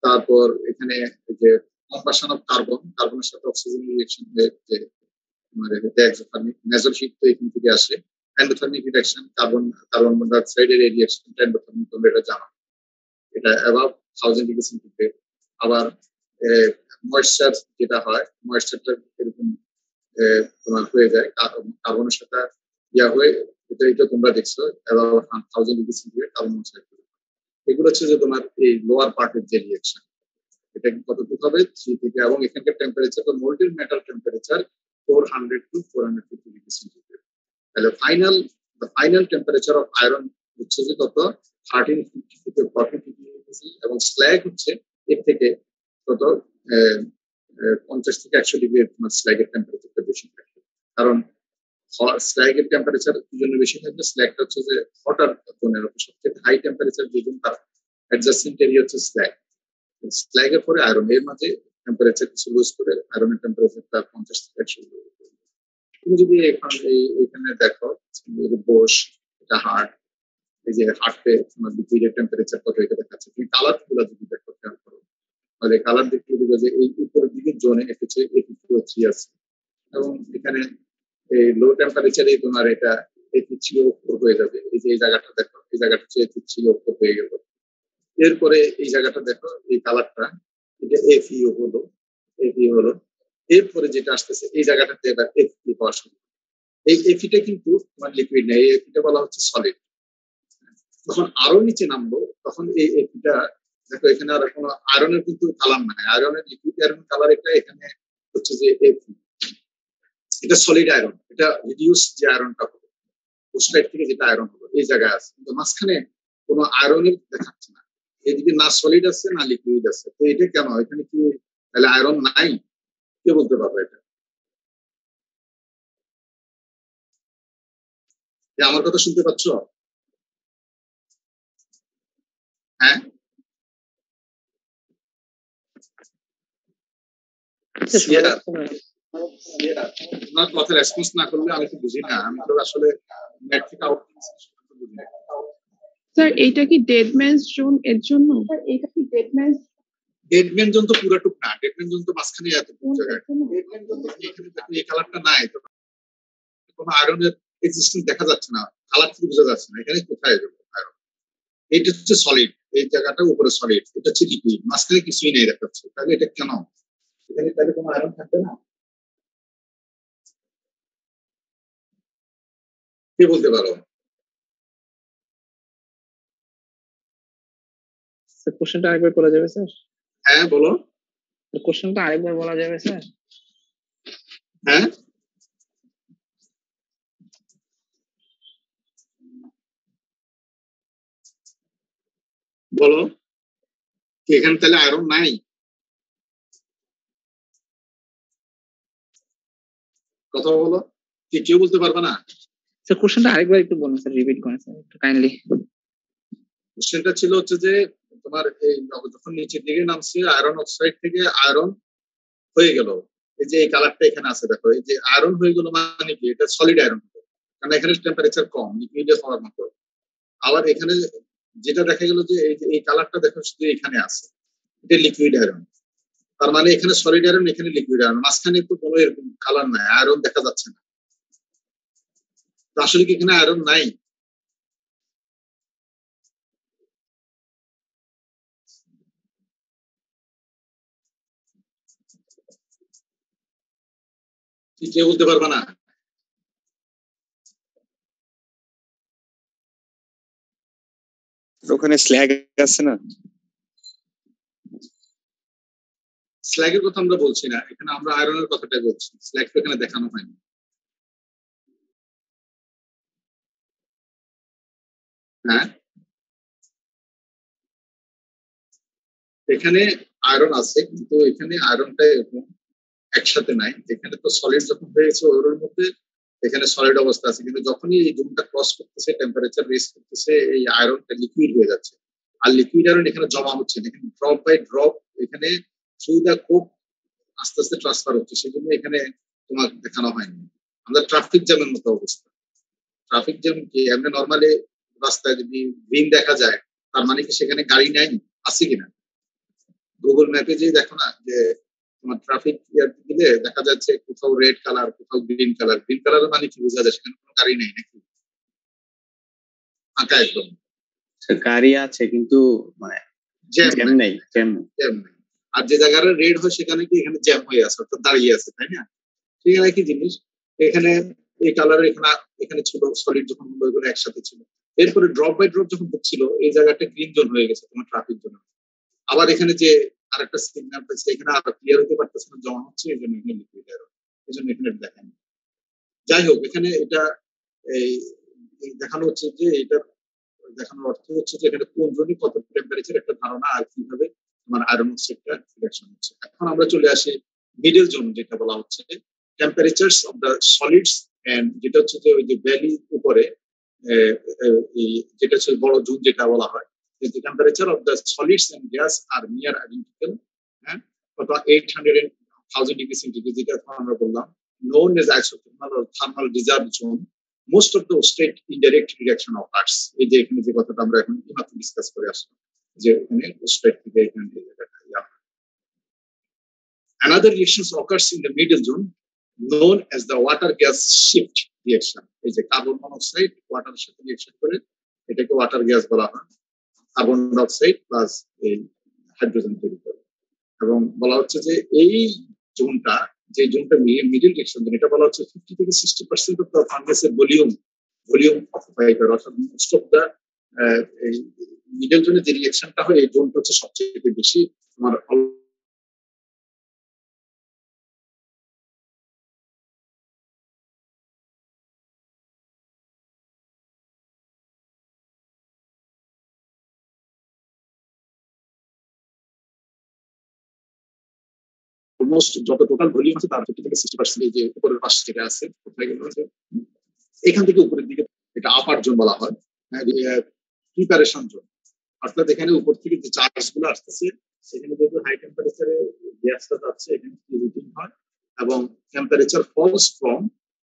তারপর এখানে যে কম্পাশন অফ কার্বন, কার্বনের সাথে অক্সিজেন রিঅ্যাকশন হয়ে যে মেজর হিট তো এখান থেকে আসে। এন্ডোথার্মিক রিডাকশন, কার্বন মনোক্সাইডের রিঅ্যাকশন এন্ডোথার্মিক, তোমরা এটা জানো, এটা অ্যাবাভ 1000 ডিগ্রি সেন্টিগ্রেড। আবার ময়েশ্চার যেটা হয়, ময়েশ্চারটা এরকম তোমার হয়ে যায় কার্বনের সাথে ইয়া হয়ে, এটা তোমরা দেখছো above 1000 degree centigrade carbon monoxide. এগুলো হচ্ছে যে তোমার এই লোয়ার পার্টের যে রিঅ্যাকশন, এটা কতটুকু হবে 3 থেকে, এবং এখানকার টেম্পারেচার তো molten metal temperature 400 to 450 degree centigrade. তাহলে ফাইনাল টেম্পারেচার অফ আয়রন হচ্ছে যে কত 1350 থেকে 1450 এবং স্ল্যাগ হচ্ছে এর থেকে কত 50 থেকে 100 ডিগ্রি স্ল্যাগের টেম্পারেচারটা বেশি থাকে। কারণ স্ল্যাগের টেম্পারেচার কি জন্য বেশি থাকবে, স্ল্যাগটা হচ্ছে যে হটার জোনের সবচেয়ে হাই টেম্পারেচার যে জোন তার অ্যাডজাস্টিং এরিয়া হচ্ছে স্ল্যাগ। স্ল্যাগের পরে আয়রন, এর মাঝে টেম্পারেচার কিছু লুজ করে আয়রনের টেম্পারেচারটা 50 থেকে 100 ডিগ্রি। তুমি যদি এখানে দেখো বোস, এটা হার্ট, এই যে হার্টে তোমার লিকুইডের টেম্পারেচার কত এটা দেখাচ্ছে। তুমি কালার গুলো যদি দেখো খেয়াল করো, তাহলে কালার দেখলে দেখবে যে এই উপরের দিকে জোনে হচ্ছে 83 আছে, এবং এখানে এই লো টেম্পারেচারে তোমার এটা 83 উপর হয়ে যাবে। এই যে এই জায়গাটা দেখো, এই জায়গাটা হচ্ছে 83 উপর হয়ে গেল। এরপরে এই জায়গাটা দেখো, এই কালারটা এটা এফইও হলো, এফই হলো। এরপরে যেটা আসতেছে এই জায়গাটাতে এবার এফই হওয়া শুরু। এই এফিটা কিন্তু তোমার লিকুইড নেই, এই এফিটা বলা হচ্ছে সলিড। যখন আরো নিচে নামবো তখন এই এফিটা দেখো, এখানে আর কোনো আয়রনের কিন্তু কালার নাই, আয়রনের লিকুইড আয়রন কালার এটা এখানে হচ্ছে যে এফি, এটা সলিড আয়রন, এটা রিডিউস যে আয়রনটা হলো ওস্টাইড থেকে যেটা আয়রন হলো এই জায়গায় আছে, কিন্তু মাঝখানে কোনো আয়রনের দেখাচ্ছে না। এদিকে না সলিড আছে না লিকুইড আছে, তো এটা কেন, এখানে কি তাহলে আয়রন নাই? কে বলতে পারবে এটা? আমার কথা শুনতে পাচ্ছ? হ্যাঁ, তোমার কথা রেসপন্স না করলে আমি তো বুঝি না, আমি তো আসলে নেট থেকে আউট বুঝি না। স্যার এইটা কি ডেড ম্যানস জোন এর জন্য? স্যার এটা কি dead man's? Dead man zone তো পুরোটুক না, ডেড ম্যান জোন তো মাঝখানে এত জায়গায়, ডেড ম্যান জোন তো এখানে দেখো এই কালারটা নাই, তো কোনো আয়রনের এক্সিস্টেন্স দেখা যাচ্ছে না, কালার থেকে বোঝা যাচ্ছে না, এখানে কোথায় যাবে আয়রন? এইটা হচ্ছে সলিড, এই জায়গাটা উপরে সলিড, এটা হচ্ছে লিকুইড, মাঝখানে কিছুই নেই দেখাচ্ছে, তাহলে এটা কেন? এখানে তাহলে কোনো আয়রন থাকবে না? কে বলতে পারো? কোশ্চেনটা আরেকবার করা যাবে স্যার? হ্যাঁ বলো। কোশ্চেনটা আরেকবার বলা যাবে স্যার? হ্যাঁ, বলো। এখানে তাহলে আয়রন নাই? কথা বলো, কি কেউ বলতে পারবে না? স্যার কোশ্চেনটা আরেকবার একটু বলুন স্যার, রিপিট করেন স্যার একটু কাইন্ডলি। কোশ্চেনটা ছিল হচ্ছে যে তোমার এই যখন নিচের দিকে নামছে আয়রন অক্সাইড থেকে আয়রন হয়ে গেল, এই যে এই কালারটা এখানে আছে দেখো, এই যে আয়রন হয়ে গেল মানে কি, এটা সলিড আয়রন হলো, কারণ এখানে টেম্পারেচার কম, লিকুইডে হওয়ার মতো। আবার এখানে যেটা দেখা গেল যে এই কালারটা দেখো শুধু এখানে আছে, এটা লিকুইড আয়রন, তার মানে এখানে সলিড আয়রন, এখানে লিকুইড আয়রন, মাঝখানে তো কোনো এরকম কালার নাই, আয়রন দেখা যাচ্ছে না। তো আসলে কি এখানে আয়রন নাই? কি কেউ বলতে পারবে না? ওখানে স্ল্যাগ আছে না? স্ল্যাগের কথা আমরা বলছি না, এখানে আমরা আয়রনের কথাটাই বলছি, স্ল্যাগ তো এখানে দেখানো হয়নি। হ্যাঁ, এখানে আয়রন আছে, কিন্তু এখানে আয়রনটা এরকম একসাথে নাই। এখানে তো সলিড যখন হয়েছে ওর মধ্যে এখানে সলিড অবস্থা আছে, কিন্তু যখনই এই জোনটা ক্রস করতেছে, টেম্পারেচার রেস করতেছে, এই আয়রনটা লিকুইড হয়ে যাচ্ছে। আর লিকুইড আয়রন এখানে জমা হচ্ছে না, এখানে ড্রপ বাই ড্রপ এখানে থ্রু দ্য কোপ আস্তে আস্তে ট্রান্সফার হচ্ছে, সেজন্য এখানে তোমার দেখানো হয়নি। আমাদের ট্রাফিক জ্যামের মতো অবস্থা। ট্রাফিক জ্যাম কি এমনি নর্মালি রাস্তায় যদি গ্রিন দেখা যায়, তার মানে কি সেখানে গাড়ি নাই, আছে কিনা? গুগল ম্যাপে যে দেখো না যে তোমার ট্রাফিক দিলে দেখা যাচ্ছে কোথাও রেড কালার, কোথাও গ্রিন কালার। গ্রিন কালারের মানে কি বোঝা যায়? সেখানে কোনো গাড়ি নেই নাকি? ফাঁকা একদম, গাড়ি আছে কিন্তু মানে জ্যাম জ্যাম নেই, জ্যাম জ্যাম নেই। আর যে জায়গায় রেড হয় সেখানে কি এখানে জ্যাম হয়ে আছে, অর্থাৎ দাঁড়িয়ে আছে, তাই না? সেখানে একই জিনিস। এখানে এই কালার এখানে এখানে ছিল সলিড, যখন হলো এগুলো একসাথে ছিল। এরপরে ড্রপ বাই ড্রপ যখন হচ্ছিল, এই জায়গাটা গ্রিন জোন হয়ে গেছে তোমার ট্রাফিক জোন। আবার এখানে যে আরেকটা সিগন্যাল পেয়েছে, এখানে আর ক্লিয়ার হতে পারতেছে না, জমা হচ্ছে, এই জন্য এখানে লিকুইড এরর, এই জন্য এখানে দেখেন। যাই হোক, এখানে এটা এই দেখানো হচ্ছে যে এটার দেখানোর অর্থ হচ্ছে যে এখানে কোন জোনে কত টেম্পারেচার একটা ধারণা, আর কিভাবে তোমার আয়রন অক্সাইডটা রিডাকশন হচ্ছে। এখন আমরা চলে আসি মিডল জোন, যেটা বলা হচ্ছে টেম্পারেচারস অফ দ্য সলিডস, এন্ড যেটা হচ্ছে যে ওই যে ভ্যালি উপরে যেটা হচ্ছে বড় জোন যেটা বলা হয়, the temperature of the solids and gas are near identical, হ্যাঁ, কত 800,000 ডিগ্রি সেন্টিগ্রেড, যেটা আমরা বললাম known as isothermal or thermal reserve zone. Most of the state indirect reaction occurs. এই যে এখানে যে কথাটা আমরা এখন মাত্র ডিসকাস করে আসলাম, যে এখানে স্টেট থেকে এখানে another reactions occurs in the middle zone known as the water gas shift reaction. এই যে কার্বন মনোক্সাইড ওয়াটারের সাথে রিঅ্যাকশন করে, এটাকে ওয়াটার গ্যাস বলা হয়। কার্বন ডাইঅক্সাইড প্লাস এই হাইড্রোজেন তৈরি করে, এবং বলা হচ্ছে যে এই জোনটা, যে জোনটা মিডল রিঅ্যাকশন জোন, এটা বলা হচ্ছে 50 থেকে 60% অফ দ্য ফার্নেসের ভলিউম অকুপাই করে। অর্থাৎ মোস্ট অফ দ্য এই মিডল জোনে যে রিঅ্যাকশনটা হয়, এই জোনটা হচ্ছে সবচেয়ে বেশি তোমার অলমোস্ট যত টোটাল ভলিউম আছে তার 50 থেকে 60% এই যে উপরের পাশ থেকে আছে, কোথায় গেল যে এখান থেকে উপরের দিকে, এটা আপার জোন বলা হয়, প্রিপারেশন জোন। অর্থাৎ এখানে উপর থেকে যে চার্জ গুলো আসতেছে, সেখানে যেহেতু হাই টেম্পারেচারে গ্যাসটা যাচ্ছে, এখানে হিটিং হয় এবং টেম্পারেচার ফলস ফ্রম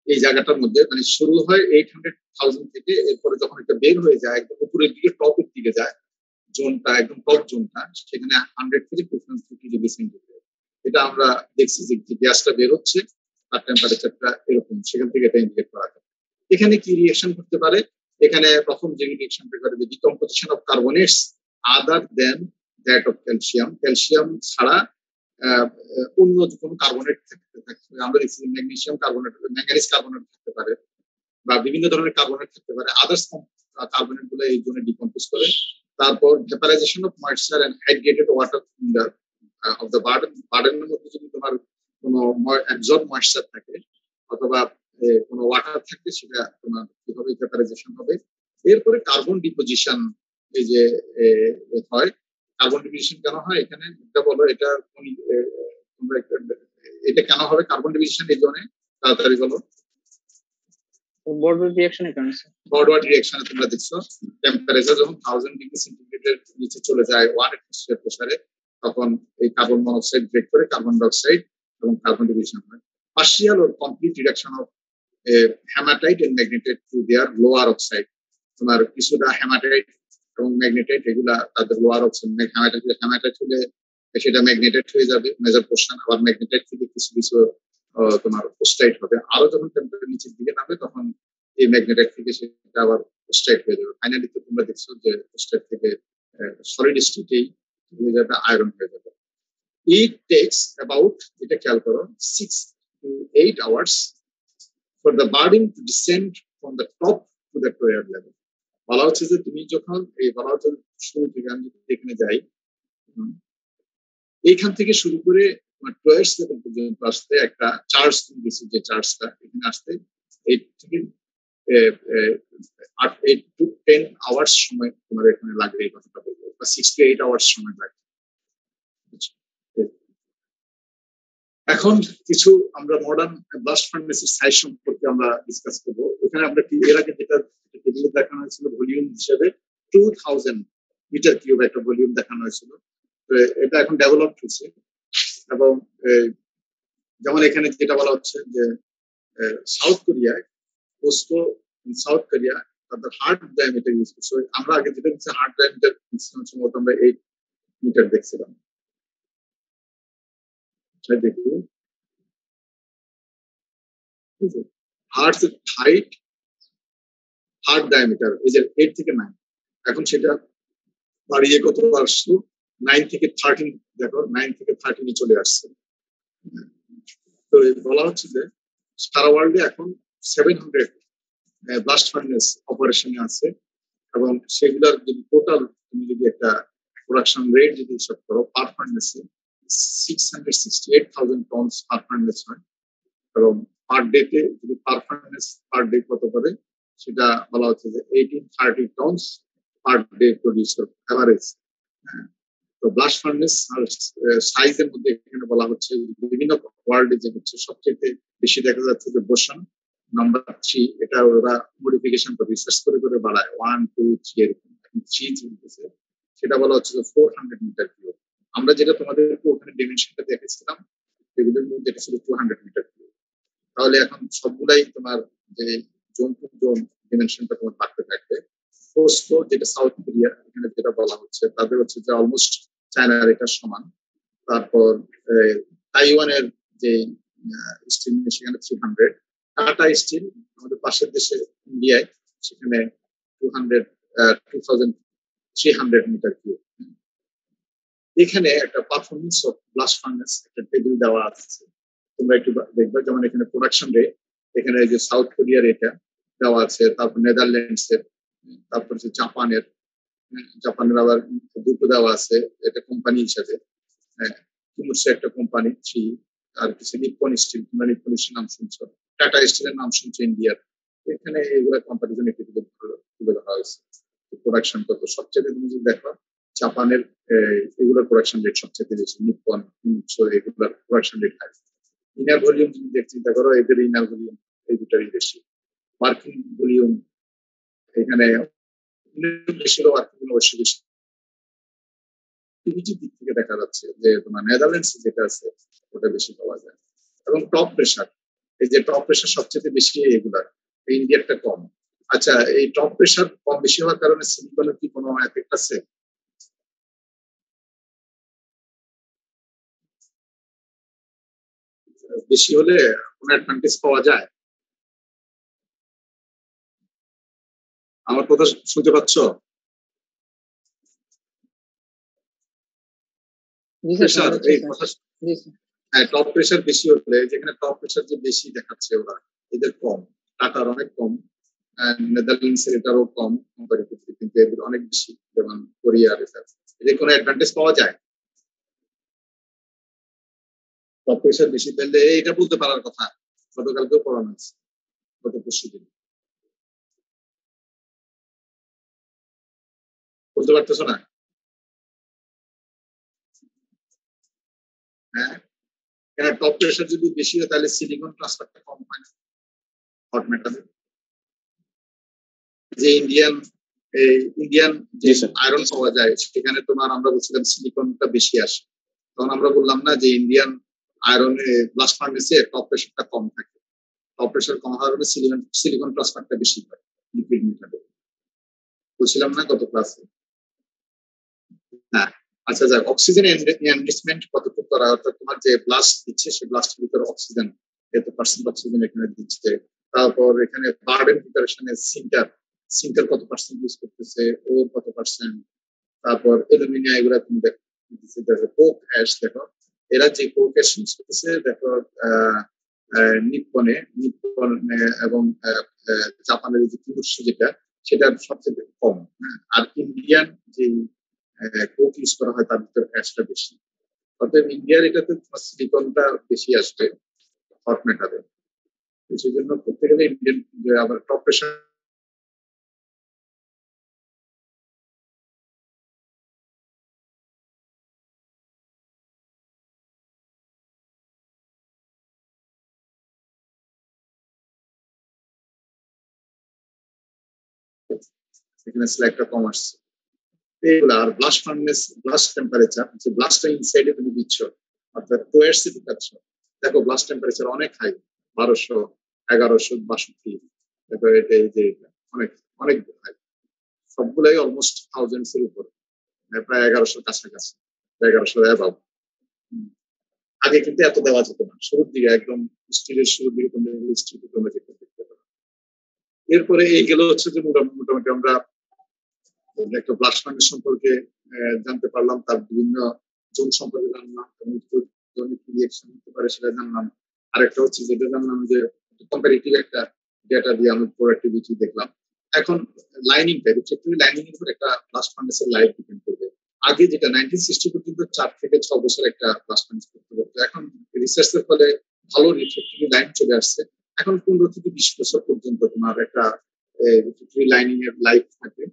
এই জায়গাটার মধ্যে, মানে শুরু হয় 800,000 থেকে, এরপরে যখন এটা বের হয়ে যায় একদম উপরের দিকে, টপের দিকে যায় জোনটা, একদম টপ জোনটা, সেখানে 100 থেকে 250 ডিগ্রি সেন্টিগ্রেড। এটা আমরা দেখছি যে গ্যাসটা বের হচ্ছে, তার টেম্পারেচারটা এরকম, সেখান থেকে এটা ইন্ডিকেট করা যায়। এখানে কি রিঅ্যাকশন করতে পারে? এখানে প্রথম যে রিঅ্যাকশনটা করে, যে decomposition of carbonates other than that of calcium. Calcium ছাড়া অন্য কোনো কার্বনেট থাকতে আমরা দেখছি ম্যাগনেসিয়াম কার্বনেট, ম্যাঙ্গানিজ কার্বনেট থাকতে পারে, বা বিভিন্ন ধরনের কার্বনেট থাকতে পারে। আদার্স কার্বনেট গুলো এই জন্য ডিকম্পোজ করে। তারপর vaporisation of moisture and hydrated water in the of the বার্ডেনের মধ্যে যদি তোমার কোনো অ্যাবজর্ব ময়েশ্চার থাকে অথবা কোনো ওয়াটার থাকে, সেটা তোমার কিভাবে ভেপারাইজেশন হবে। এরপরে কার্বন ডিপোজিশন, এই যে হয়, কার্বন ডিপোজিশন কেন হয় এখানে এটা বলো, এটা তোমরা এটা কেন হবে কার্বন ডিপোজিশন এই জন্য, তাড়াতাড়ি বলো। বর্ডওয়ার্ড রিঅ্যাকশনের কারণে। বর্ডওয়ার্ড রিঅ্যাকশনে তোমরা দেখছো টেম্পারেচার যখন 1000 ডিগ্রি সেন্টিগ্রেডের নিচে চলে যায় 1 অ্যাটমসফিয়ার প্রেসারে, তখন এই কার্বন মনোক্সাইড ব্রেক করে কার্বন ডাইঅক্সাইড এবং কার্বন ডিভিশন হয়। Partial or complete reduction of hematite and magnetite to their lower oxide. তোমার কিছুটা হেমাটাইট এবং ম্যাগনেটাইট এগুলা তাদের লোয়ার অক্সাইড, হেমাটাইট হলে সেটা ম্যাগনেটাইট হয়ে যাবে মেজর পোর্শন, আবার ম্যাগনেটাইট থেকে কিছু কিছু তোমার পোস্টাইট হবে। আরো যখন টেম্পারেচার নিচের দিকে নামবে, তখন এই ম্যাগনেটাইট থেকে সেটা আবার পোস্টাইট হয়ে যাবে। ফাইনালি তো তোমরা দেখছো যে পোস্টাইট থেকে সলিড স্টেটেই হয়ে যাবে, আয়রন হয়ে যাবে। It takes about, এটা খেয়াল করো, 6 to 8 hours for the burden to descend from the top to the tower level. বলা হচ্ছে যে তুমি যখন এই বলা হচ্ছে শুরু থেকে, আমি যদি এখানে যাই, এইখান থেকে শুরু করে টয়ার্স লেভেল পর্যন্ত আসতে একটা চার্জ দিচ্ছে, যে চার্জটা এখানে আসতে 8 থেকে 8 to 10 আওয়ার্স সময় তোমার এখানে লাগবে, এই কথাটা বলবো, বা 6 to 8 আওয়ার্স সময় লাগবে। এখন কিছু আমরা মডার্ন ব্লাস্ট ফার্নেসের সাইজ সম্পর্কে আমরা ডিসকাস করবো। ওখানে আমরা এর আগে যেটা টেবিলে দেখানো হয়েছিল ভলিউম হিসেবে 2000 মিটার কিউব একটা ভলিউম দেখানো হয়েছিল। এটা এখন ডেভেলপ হয়েছে এবং যেমন এখানে যেটা বলা হচ্ছে যে সাউথ কোরিয়ায় পোস্কো সাউথ কোরিয়া তাদের হার্ড ডায়ামিটার ইউজ করছে। আমরা আগে যেটা হচ্ছে হার্ড ডায়ামিটার সম্ভবত আমরা 8 মিটার দেখছিলাম। দেখি হার্ড হাইট হার্ড ডায়ামিটার এই যে 8 থেকে 9, এখন সেটা বাড়িয়ে কত আসলো 9 থেকে 13। দেখো 9 থেকে 13 চলে আসছে। তো বলা হচ্ছে যে সারা ওয়ার্ল্ডে এখন 700 ব্লাস্ট ফার্নেস অপারেশনে আছে এবং সেগুলোর যদি টোটাল তুমি যদি একটা প্রোডাকশন রেট যদি হিসাব করো পার ফার্নেসে 668,000 টনস পার ফার্নেস হয় এবং পার ডেতে যদি পার ফার্নেস পার ডে কত করে সেটা বলা হচ্ছে যে 1830 টনস পার ডে প্রডিউস করে এভারেজ। তো ব্লাস্ট ফার্নেস সাইজের মধ্যে এখানে বলা হচ্ছে বিভিন্ন ওয়ার্ল্ডে যে হচ্ছে সবচেয়ে বেশি দেখা যাচ্ছে যে বোসান নাম্বার 3, এটা ওরা মডিফিকেশন করে রিসার্চ করে করে বাড়ায় 1 2 3 এরকম। এখন 3 চলতেছে, সেটা বলা হচ্ছে 400 মিটার কিউব। আমরা যেটা তোমাদেরকে ওখানে ডিমেনশনটা দেখেছিলাম এগুলোর মধ্যে এটা ছিল 200 মিটার কিউব। তাহলে এখন সবগুলাই তোমার যে জোন টু জোন ডিমেনশনটা তোমার বাড়তে থাকবে। পোস্কো যেটা সাউথ কোরিয়া এখানে যেটা বলা হচ্ছে তাদের হচ্ছে যে অলমোস্ট চায়নার এটা সমান। তারপর তাইওয়ানের যে স্টিল সেখানে 300, টাটা স্টিল আমাদের পাশের দেশে ইন্ডিয়ায় সেখানে 2300 মিটার কিউব। এখানে একটা পারফরমেন্স অফ ব্লাস্ট ফার্নেস একটা টেবিল দেওয়া আছে, তোমরা একটু দেখবে। যেমন এখানে প্রোডাকশন রেট, এখানে যে সাউথ কোরিয়ার এটা দেওয়া আছে, তারপর নেদারল্যান্ডস এর, তারপর হচ্ছে জাপানের আবার দুটো দেওয়া আছে এটা কোম্পানি হিসাবে। কিমুরসা একটা কোম্পানি, আর কিছু নিপ্পন স্টিল, তোমরা নিপ্পন স্টিল নাম শুনছো, টাটা স্টিলের নাম শুনছো ইন্ডিয়ার। এখানে এগুলা কম্পারিজন একটু তুলে ধরা হয়েছে প্রোডাকশন কত। সবচেয়ে তুমি যদি দেখো জাপানের এগুলোর প্রোডাকশন রেট সবচেয়ে বেশি, নিপ্পন এগুলোর production rate high. Inner volume যদি চিন্তা করো এদের ইনার ভলিউম এই দুটারই বেশি। ওয়ার্কিং ভলিউম এখানে বেশিরও ওয়ার্কিং অবশ্যই বেশি। দিক থেকে দেখা যাচ্ছে যে তোমার নেদারল্যান্ডস যেটা আছে ওটা বেশি পাওয়া যায়। এবং টপ প্রেশার, এই যে টপ প্রেশার সবচেয়ে বেশি এগুলার, ইন্ডিয়ারটা কম। আচ্ছা, এই টপ প্রেশার কম বেশি হওয়ার কারণে সিলিকনের কি কোনো এফেক্ট আছে? বেশি হলে কোনো অ্যাডভান্টেজ পাওয়া যায়? আমার কথা শুনতে পাচ্ছ? টপ প্রেশার বেশি হলে, যেখানে টপ প্রেশার যে বেশি দেখাচ্ছে ওরা, এদের কম, টাটার অনেক কম, নেদারল্যান্ডস এর এটারও কম কম্পারিটিভলি, কিন্তু এদের অনেক বেশি। যেমন কোরিয়ার এদের কোনো অ্যাডভান্টেজ পাওয়া যায়? টপ প্রেশার বেশি পেলে এটা বলতে পারার কথা, গতকালকেও পড়ানো হয়েছে, গত পরশু দিন। বলতে পারতেছো না? হ্যাঁ, টপ প্রেশার যদি বেশি হয় তাহলে সিলিকন ট্রান্সফারটা কম হয় না হট মেটালে। যে ইন্ডিয়ান যে আয়রন পাওয়া যায় সেখানে তোমার আমরা বলছিলাম সিলিকনটা বেশি আসে, তখন আমরা বললাম না যে ইন্ডিয়ান আয়রনে ব্লাস্ট ফার্নেসে টপ প্রেশারটা কম থাকে। টপ প্রেশার কম হওয়ার কারণে সিলিকন ট্রান্সফারটা বেশি হয় লিকুইড মেটালে, বলছিলাম না গত ক্লাসে? হ্যাঁ, আচ্ছা যাক, অক্সিজেন এনরিচমেন্ট কতটুকু করা, অর্থাৎ তোমার যে ব্লাস্ট দিচ্ছে সেই ব্লাস্টের ভিতরে অক্সিজেন এত পার্সেন্ট অক্সিজেন এখানে দিচ্ছে। তারপর এখানে বার্ডেন প্রিপারেশনে সিঙ্কার কত পার্সেন্ট ইউজ করতেছে, ওর কত পার্সেন্ট, তারপর অ্যালুমিনিয়াম, এগুলা তুমি দেখো কোক অ্যাশ। দেখো এরা যে কোক অ্যাশ ইউজ করতেছে, দেখো নিপ্পন এবং জাপানের যে কিমুরসা যেটা, সেটা সবচেয়ে কম। আর ইন্ডিয়ান যে কোক ইউজ করা হয় তার ভিতরে অ্যাশটা বেশি। অর্থাৎ ইন্ডিয়ার এটাতে সিলিকনটা বেশি আসবে হট মেটালে। সেই জন্য করতে গেলে ইন্ডিয়ান আবার টপ প্রেশার এখানে স্ল্যাগটা কম আসছে। এইগুলো আর ব্লাস্ট ফার্নেস ব্লাস্ট টেম্পারেচার যে ব্লাস্টটা ইনসাইডে তুমি দিচ্ছ অর্থাৎ টুয়ার্ডসে ঢুকাচ্ছ, দেখো ব্লাস্ট টেম্পারেচার অনেক হাই, 1200, 1162, তারপরে এটা এই যে অনেক অনেক হাই, সবগুলাই অলমোস্ট থাউজেন্ডস এর উপরে, প্রায় 1100 কাছাকাছি, 1100 অ্যাবাভ। আগে কিন্তু এত দেওয়া যেত না, শুরুর দিকে একদম স্টিলের শুরুর দিকে তোমরা দেখতে পারো। এরপরে এই গেল হচ্ছে যে মোটামুটি আমরা একটা ব্লাস্ট ফার্নেস সম্পর্কে জানতে পারলাম, তার বিভিন্ন জোন সম্পর্কে জানলাম, রিঅ্যাকশন হতে পারে সেটা জানলাম। আরেকটা হচ্ছে যেটা জানলাম যে কম্পারেটিভ একটা ডেটা দিয়ে আমরা প্রোডাক্টিভিটি দেখলাম। এখন লাইনিংটা, রিফ্লেক্টরি লাইনিং এর উপর একটা ব্লাস্ট ফার্নেসের লাইফ ডিপেন্ড করবে। আগে যেটা 1960 পর্যন্ত 4 থেকে 6 বছর একটা ব্লাস্ট ফার্নেস করতে পারতো, এখন রিসার্চের ফলে ভালো রিফ্লেক্টরি লাইন চলে আসছে, এখন 15 থেকে 20 বছর পর্যন্ত তোমার একটা রিফ্লেক্টরি লাইনিং এর লাইফ থাকে,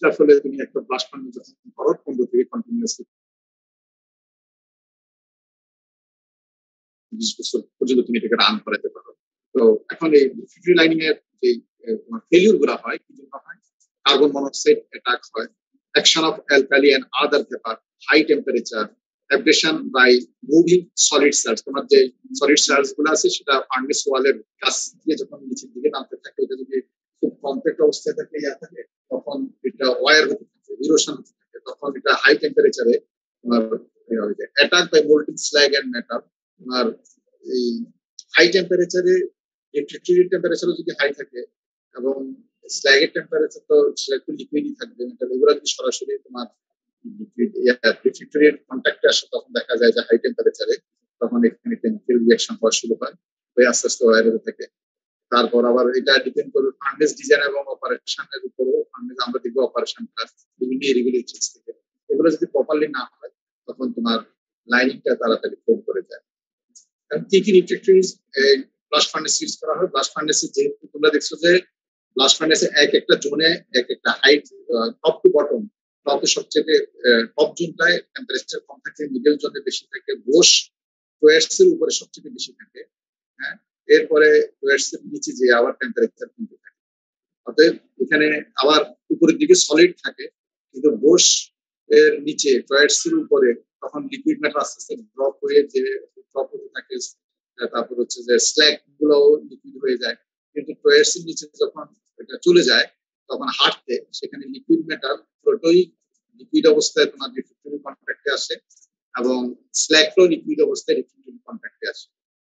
যার ফলে তুমি একটা ব্লাস্ট ফার্নেস যখন করো 15 থেকে কন্টিনিউয়াসলি 20 বছর পর্যন্ত তুমি এটাকে রান করাতে পারো। তো এখন এই রিফ্লেক্টরি লাইনিং এর যে তোমার ফেলিউর গুলো হয় কি জন্য হয়? কার্বন মনোক্সাইড অ্যাটাক হয়, action of alkali and other paper, high temperature, abrasion by moving solid surge. তোমার যে সলিড সার্জ গুলো আছে সেটা ফার্নেস ওয়ালের কাছ দিয়ে যখন নিচের দিকে নামতে থাকে, ওটা যদি খুব কমপ্যাক্ট অবস্থায় থাকে থাকে তখন এটা ওয়ার হতে থাকে, ইরোশন হতে থাকে, তখন এটা হাই টেম্পারেচারে তোমার attack by molting slag and metal. তোমার এই হাই টেম্পারেচারে রিফ্লেক্টরি টেম্পারেচারও যদি হাই থাকে এবং স্ল্যাগের টেম্পারেচার তো সেটা একটু লিকুইডই থাকবে, এগুলো যদি সরাসরি তোমার রিফ্লেক্টরির কন্ট্যাক্টে আসে তখন দেখা যায় যে হাই টেম্পারেচারে তখন এখানে কেমিক্যাল রিঅ্যাকশন হওয়া শুরু হয়, হয়ে আস্তে আস্তে ওয়ার হতে থাকে। তারপর আবার এটা ডিপেন্ড করবে ফার্নেস ডিজাইন এবং অপারেশনের উপরও। ফার্নেস আমরা দেখবো অপারেশনটা বিভিন্ন ইরেগুলারিটিস থেকে, এগুলো যদি প্রপারলি না হয় তখন তোমার লাইনিংটা তাড়াতাড়ি ফেল করে যায়। কি কি রিফ্লেক্টরিজ ব্লাস্ট ফার্নেস ইউজ করা হয়? ব্লাস্ট ফার্নেসে যেহেতু তোমরা দেখছো যে ব্লাস্ট ফার্নেসে এক একটা জোনে এক একটা হাইট, টপ টু বটম, টপে সবচেয়ে টপ জোনটায় টেম্পারেচার কম থাকে, মিডল জোনে বেশি থাকে, বোস টুয়ার্ডস এর উপরে সবচেয়ে বেশি থাকে, হ্যাঁ, এরপরে টুয়ার্ডস এর নিচে যে আবার টেম্পারেচার কমতে থাকে। অতএব এখানে আবার উপরের দিকে সলিড থাকে, কিন্তু বোস এর নিচে টুয়ার্ডস এর উপরে তখন লিকুইড ম্যাটার আস্তে আস্তে ড্রপ হয়ে যে ড্রপ হতে থাকে। তারপর হচ্ছে যে স্ল্যাগ গুলো লিকুইড হয়ে যায়, কিন্তু টুয়ার্ডস এর নিচে যখন এটা চলে যায় তখন হাঁটতে সেখানে লিকুইড মেটাল পুরোটাই লিকুইড অবস্থায় তোমার রিফ্লেক্টরি কন্ট্যাক্টে আসে এবং স্ল্যাগটাও লিকুইড অবস্থায় রিফ্লেক্টরি কন্ট্যাক্টে আসে।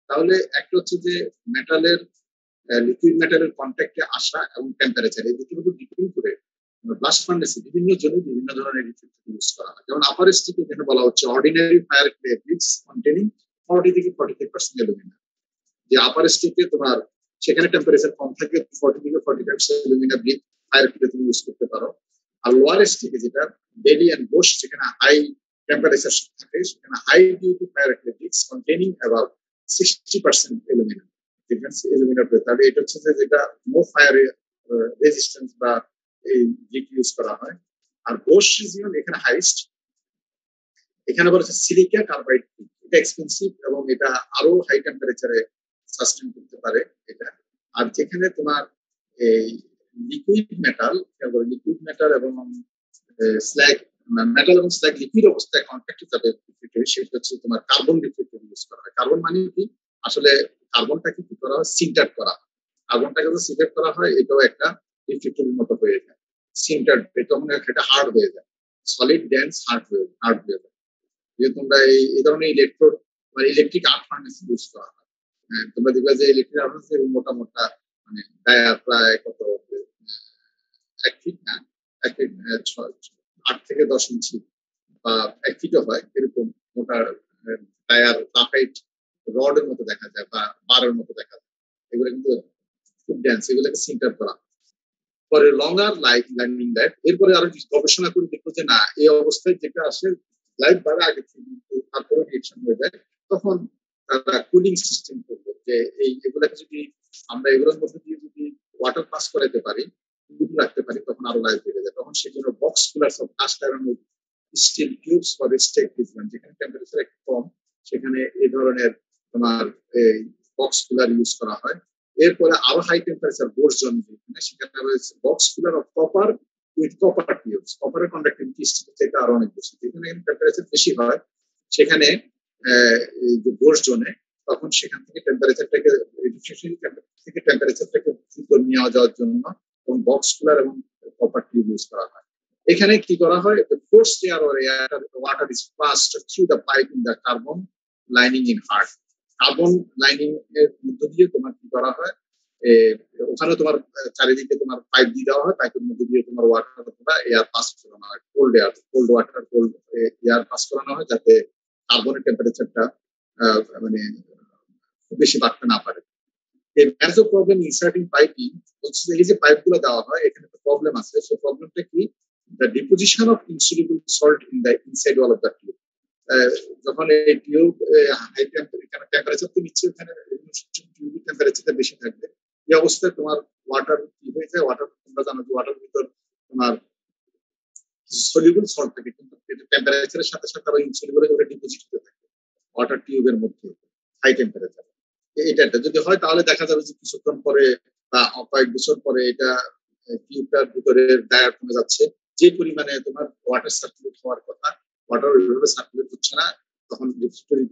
তাহলে একটা হচ্ছে যে মেটালের লিকুইড মেটালের কন্ট্যাক্টে আসা এবং টেম্পারেচার, এই দুটোর উপর ডিপেন্ড করে ব্লাস্ট ফার্নেসে বিভিন্ন জনে বিভিন্ন ধরনের রিফ্লেক্টর ইউজ করা হয়। যেমন আপার স্টিকে এখানে বলা হচ্ছে ordinary fire clay bricks containing 40 থেকে 45% অ্যালুমিনা। যে আপার স্টিকে তোমার সেখানে টেম্পারেচার কম থাকে, 40 থেকে 45% অ্যালুমিনা ব্রিক ফায়ার ক্লে তুমি ইউজ করতে পারো। আর লোয়ার স্টিকে যেটা বেলি এন্ড বোশ, সেখানে হাই টেম্পারেচার থাকে, সেখানে high duty fire clay bricks containing about 60% alumina. তাহলে এটা হচ্ছে যে যেটা নো ফায়ার রেজিস্ট্যান্স বা এই ব্রিক ইউজ করা হয়। আর বোশ রিজিয়ন এখানে হাইস্ট, এখানে বলা হচ্ছে সিলিকা কার্বাইড, এটা এক্সপেন্সিভ এবং এটা আরো হাই টেম্পারেচারে সাস্টেন করতে পারে এটা। আর যেখানে তোমার এই লিকুইড মেটাল এবং স্ল্যাগ, মেটাল এবং স্ল্যাগ লিকুইড অবস্থায় কন্ট্যাক্টে যাবে সেটা হচ্ছে তোমার কার্বন রিফ্লেক্টর ইউজ করা হয়। কার্বন মানে কি? আসলে কার্বনটাকে কি করা হয়? সিন্টার করা হয়। কার্বনটাকে যদি সিন্টার করা হয় এটাও একটা রিফ্লেক্টরের মতো হয়ে যায়, সিন্টার, তখন এটা হার্ড হয়ে যায়, সলিড ডেন্স হার্ড হয়ে যায়। যে তোমরা এই ধরনের ইলেকট্রোড বা ইলেকট্রিক আর্ক ফার্নেস ইউজ করা হয়, তোমরা দেখবে যে ইলেকট্রিক আর্ক ফার্নেস মোটা মোটা মানে প্রায় কত 1 ফিট না, 1 ফিট 8 থেকে 10 ইঞ্চি বা 1 ফিটও হয়, এরকম মোটা টায়ার গ্রাফাইট রডের মতো দেখা যায় বা বারের মতো দেখা যায়। এগুলো কিন্তু খুব ডেন্স, এগুলোকে সিন্টার করা। পরে লঙ্গার লাইনিং লাইফ, এরপরে আরো গবেষণা করে দেখবো যে না এই অবস্থায় যেটা আসে লাইফ বাড়ে আগে থেকে তারপরে রিঅ্যাকশন হয়ে যায়, তখন তারা কুলিং সিস্টেম করবে যে এগুলাকে যদি আমরা এগুলোর মধ্যে দিয়ে যদি ওয়াটার পাস করাতে পারি, রাখতে পারি, তখন আরো লাইফ বেড়ে যায়। তখন সেই জন্য বক্স কুলার সব cast iron steel tubes for stack different, যেখানে টেম্পারেচার একটু কম সেখানে এই ধরনের তোমার এই বক্স কুলার ইউজ করা হয়। এরপরে আরো হাই টেম্পারেচার বোর্স জোন, সেখানে রয়েছে box cooler of copper with copper tubes. কপারের কন্ডাক্টিভিটি স্টিলের থেকে আরো অনেক বেশি। যেখানে টেম্পারেচার বেশি হয় সেখানে এই যে বোর্ড জোনে তখন সেখান থেকে টেম্পারেচারটাকে থেকে টেম্পারেচারটাকে দ্রুত নিয়ে যাওয়ার জন্য এবং বক্স কুলার এবং কপার টিউব ইউজ করা হয়। এখানে কি করা হয়, the forced air or air water is passed through the pipe in the carbon lining in heart. Carbon lining এর মধ্য দিয়ে তোমার কি করা হয়, ওখানে তোমার চারিদিকে তোমার পাইপ দিয়ে দেওয়া হয়, পাইপের মধ্যে দিয়ে তোমার ওয়াটার অথবা এয়ার পাস করানো হয়, cold water cold air pass করানো হয় যাতে কার্বনের টেম্পারেচারটা মানে খুব বেশি বাড়তে না পারে। এর মেজর প্রবলেম ইনসার্টিং পাইপিং হচ্ছে এই যে পাইপগুলো দেওয়া হয় এখানে একটা প্রবলেম আছে। সেই প্রবলেমটা কি, the deposition of insoluble salt in the inside wall of the tube. যখন এই টিউব হাই টেম্পারেচার তো নিচ্ছে, ওখানে টিউবের টেম্পারেচারটা বেশি থাকবে, এই অবস্থায় তোমার ওয়াটার কি হয়ে যায়, ওয়াটার তোমরা জানো যে ওয়াটার ভিতর তোমার সলিউবল সল্ট থাকে, কিন্তু টেম্পারেচারের সাথে সাথে আবার ইনসলিউবল হয়ে ডিপোজিট হতে থাকে ওয়াটার টিউবের মধ্যে হাই টেম্পারেচার। এটা যদি হয় তাহলে দেখা যাবে যে কিছুক্ষণ পরে বা কয়েক বছর পরে এটা টিউবটার ভিতরে ডায়ার কমে যাচ্ছে, যে পরিমাণে তোমার ওয়াটার সার্কুলেট হওয়ার কথা ওয়াটার ওইভাবে সার্কুলেট হচ্ছে না, তখন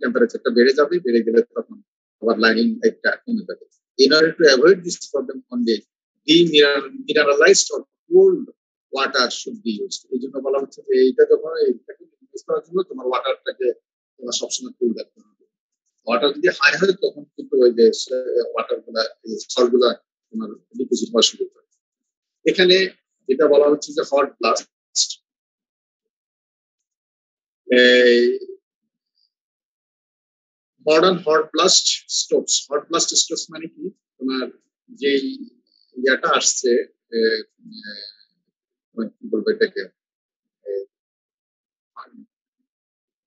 টেম্পারেচারটা বেড়ে যাবে, বেড়ে গেলে তখন আবার লাইনিং একটা কমে যাবে। In order to avoid this problem only, demineralized or cold water should be used. এই জন্য বলা হচ্ছে যে এইটা যখন এইটাকে ইউজ করার জন্য তোমার ওয়াটারটাকে তোমার সবসময় কুল রাখতে হবে। ওয়াটার যদি হাই হয় তখন কিন্তু ওই যে ওয়াটার গুলা সল্ট গুলা তোমার ডিপোজিট হওয়া শুরু করে। এখানে যেটা বলা হচ্ছে যে hot blast, modern hot blast stoves মানে কি, তোমার যে ইয়াটা আসছে কি বলবো এটাকে,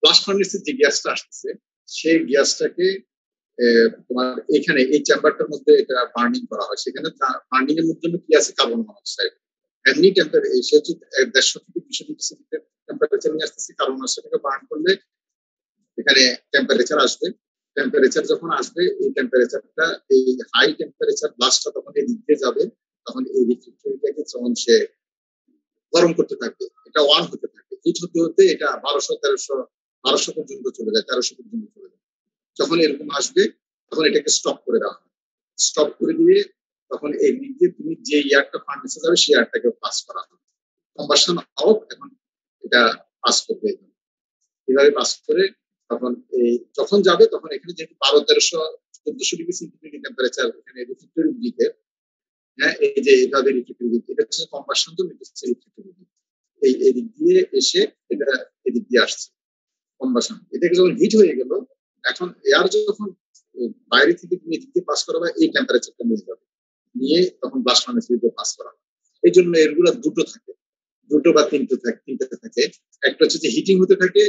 ব্লাস্ট ফার্নেসের যে গ্যাসটা আসছে সেই গ্যাসটাকে তোমার এখানে এই চেম্বারটার মধ্যে এটা বার্নিং করা হয়। সেখানে বার্নিং এর মধ্যে কি আছে, কার্বন মনোক্সাইড। এমনি টেম্পারেচার 150 থেকে 200 ডিগ্রি সেন্টিগ্রেড টেম্পারেচার নিয়ে আসতেছে, কার্বন মনোক্সাইডকে বার্ন করলে এখানে টেম্পারেচার আসবে। টেম্পারেচার যখন আসবে এই টেম্পারেচারটা এই হাই টেম্পারেচার ব্লাস্টটা তখন এই দিকে যাবে, তখন এই রিফ্রিজারেটরটাকে যখন সে গরম করতে থাকবে, এটা ওয়ার্ম হতে থাকবে, হিট হতে হতে এটা 1200 পর্যন্ত চলে যায়, 1300 পর্যন্ত চলে যায়। যখন এরকম আসবে তখন এটাকে স্টপ করে দেওয়া হয়। স্টপ করে দিয়ে তখন এই দিক দিয়ে তুমি যে এয়ারটা ফার্নেসে যাবে সেই এয়ারটাকে পাস করা হবে। কম্বাসন অফ, এখন এটা পাস করবে, এইভাবে পাস করে তখন এই যখন যাবে তখন এখানে যেহেতু 1200-1300 ডিগ্রি সেন্টিগ্রেড টেম্পারেচার এখানে রিফ্রিজারেটর দিকে, হ্যাঁ এই যে এইভাবে রিফ্রিজারেটর এটা হচ্ছে কম্বাসন, তো রিফ্রিজারেটর এই দিক দিয়ে এসে এটা এদিক দিয়ে আসছে কম্বাসন। এটাকে যখন হিট হয়ে গেল, এখন এয়ার যখন বাইরে থেকে তুমি এদিক দিয়ে পাস করাবে এই টেম্পারেচারটা নিয়ে যাবে, নিয়ে তখন ব্লাস্ট ফার্নেসের ভিতরে পাস করা হয়। এই জন্য এরগুলো দুটো থাকে, দুটো বা তিনটে থাকে। একটা হচ্ছে যে হিটিং হতে থাকে,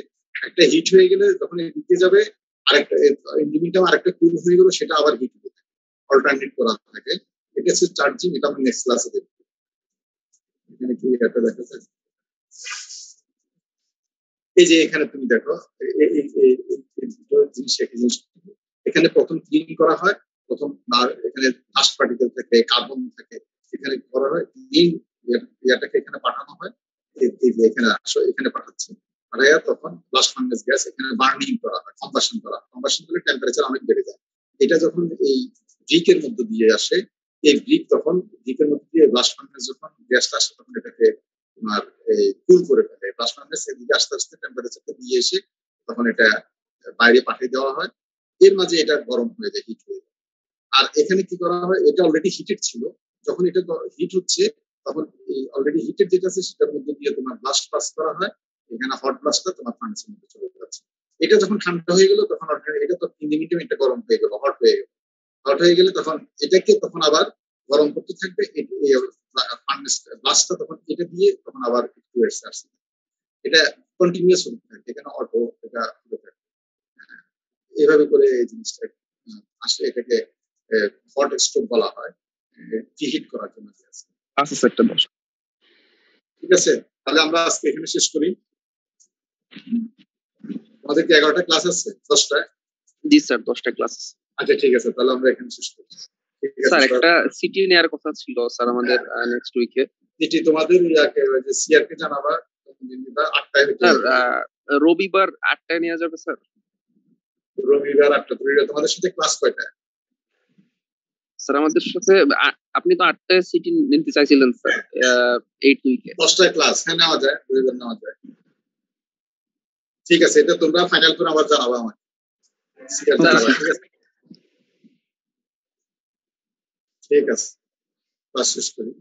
একটা হিট হয়ে গেলে যখন দিতে যাবে আরেকটা ইঞ্জিনটাও আরেকটা কুল হয়ে গেল, সেটা আবার হিট হতে থাকে, অল্টারনেট করা থাকে। এটা হচ্ছে চার্জিং, এটা আমরা নেক্সট ক্লাসে দেখব। এখানে কি এটা দেখা যায়, এই যে এখানে তুমি দেখো জিনিস এখানে প্রথম ক্লিন করা হয়, প্রথম এখানে ডাস্ট পার্টিকেল থাকে, কার্বন থাকে, এখানে করা হয়, ক্লিন ইয়াটাকে এখানে পাঠানো হয়, এই যে এখানে এখানে পাঠাচ্ছে, পাঠাইয়া তখন ব্লাস্ট ফার্নেস গ্যাস এখানে বার্নিং করা হয়, কম্বাসন করা হয়। কম্বাসন করলে টেম্পারেচার অনেক বেড়ে যায়। এটা যখন এই ব্রিকের মধ্যে দিয়ে আসে, এই ব্রিক তখন ব্রিকের মধ্যে দিয়ে ব্লাস্ট ফার্নেস যখন গ্যাসটা আসে তখন এটাকে তোমার কুল করে ফেলে। ব্লাস্ট ফার্নেস এদিকে আস্তে আস্তে টেম্পারেচারটা দিয়ে এসে তখন এটা বাইরে পাঠিয়ে দেওয়া হয়, এর মাঝে এটা গরম হয়ে যায়, হিট হয়ে যায়। আর এখানে কি করা হয়, এটা অলরেডি হিটেড ছিল, যখন এটা হিট হচ্ছে তখন এই অলরেডি হিটেড যেটা আছে সেটার মধ্যে দিয়ে তোমার ব্লাস্ট পাস করা হয়, এখানে হট ব্লাস্টটা তোমার ফার্নেসের মধ্যে চলে যাচ্ছে। এটা যখন ঠান্ডা হয়ে গেল তখন এটা তো ইমিডিয়েটলি এটা গরম হয়ে গেল, হট হয়ে গেল। হট হয়ে গেলে তখন এটাকে তখন আবার গরম করতে থাকবে, ফার্নেস ব্লাস্টটা তখন এটা দিয়ে তখন আবার একটু আসছে, এটা কন্টিনিউয়াস হতে থাকে, এখানে অটো এটা হতে থাকে। এইভাবে করে এই জিনিসটা আসলে এটাকে হট স্টোভ বলা হয়, প্রিহিট করার জন্য। আচ্ছা স্যার, একটা দশ। ঠিক আছে, তাহলে আমরা আজকে এখানে শেষ করি। আমাদের কি 11টা ক্লাস আছে? 10টায়? জি স্যার, 10টা ক্লাস। আচ্ছা ঠিক আছে, তাহলে আমরা এখানে শেষ করি। স্যার একটা সিটি নেওয়ার কথা ছিল স্যার আমাদের নেক্সট উইকে। যেটি তোমাদের ইয়াকে ওই যে সিআরকে জানাবা 8টায় হতে স্যার হবে। রবিবার 8টায় নেওয়া যাবে স্যার? রবিবার 8টা। তোমাদের সাথে ক্লাস কয়টায়? স্যার আমাদের সাথে আপনি তো 8টায় সিটি নিতে চাইছিলেন স্যার 8 উইকে। 10টায় ক্লাস, হ্যাঁ নেওয়া যায়, রবিবার নেওয়া যায়। ঠিক আছে, এটা তোমরা ফাইনাল করে আবার জানাবা আমাকে। সিআরকে জানাবা, ঠিক আছে? ঠিক আছে, ক্লাস শেষ করি।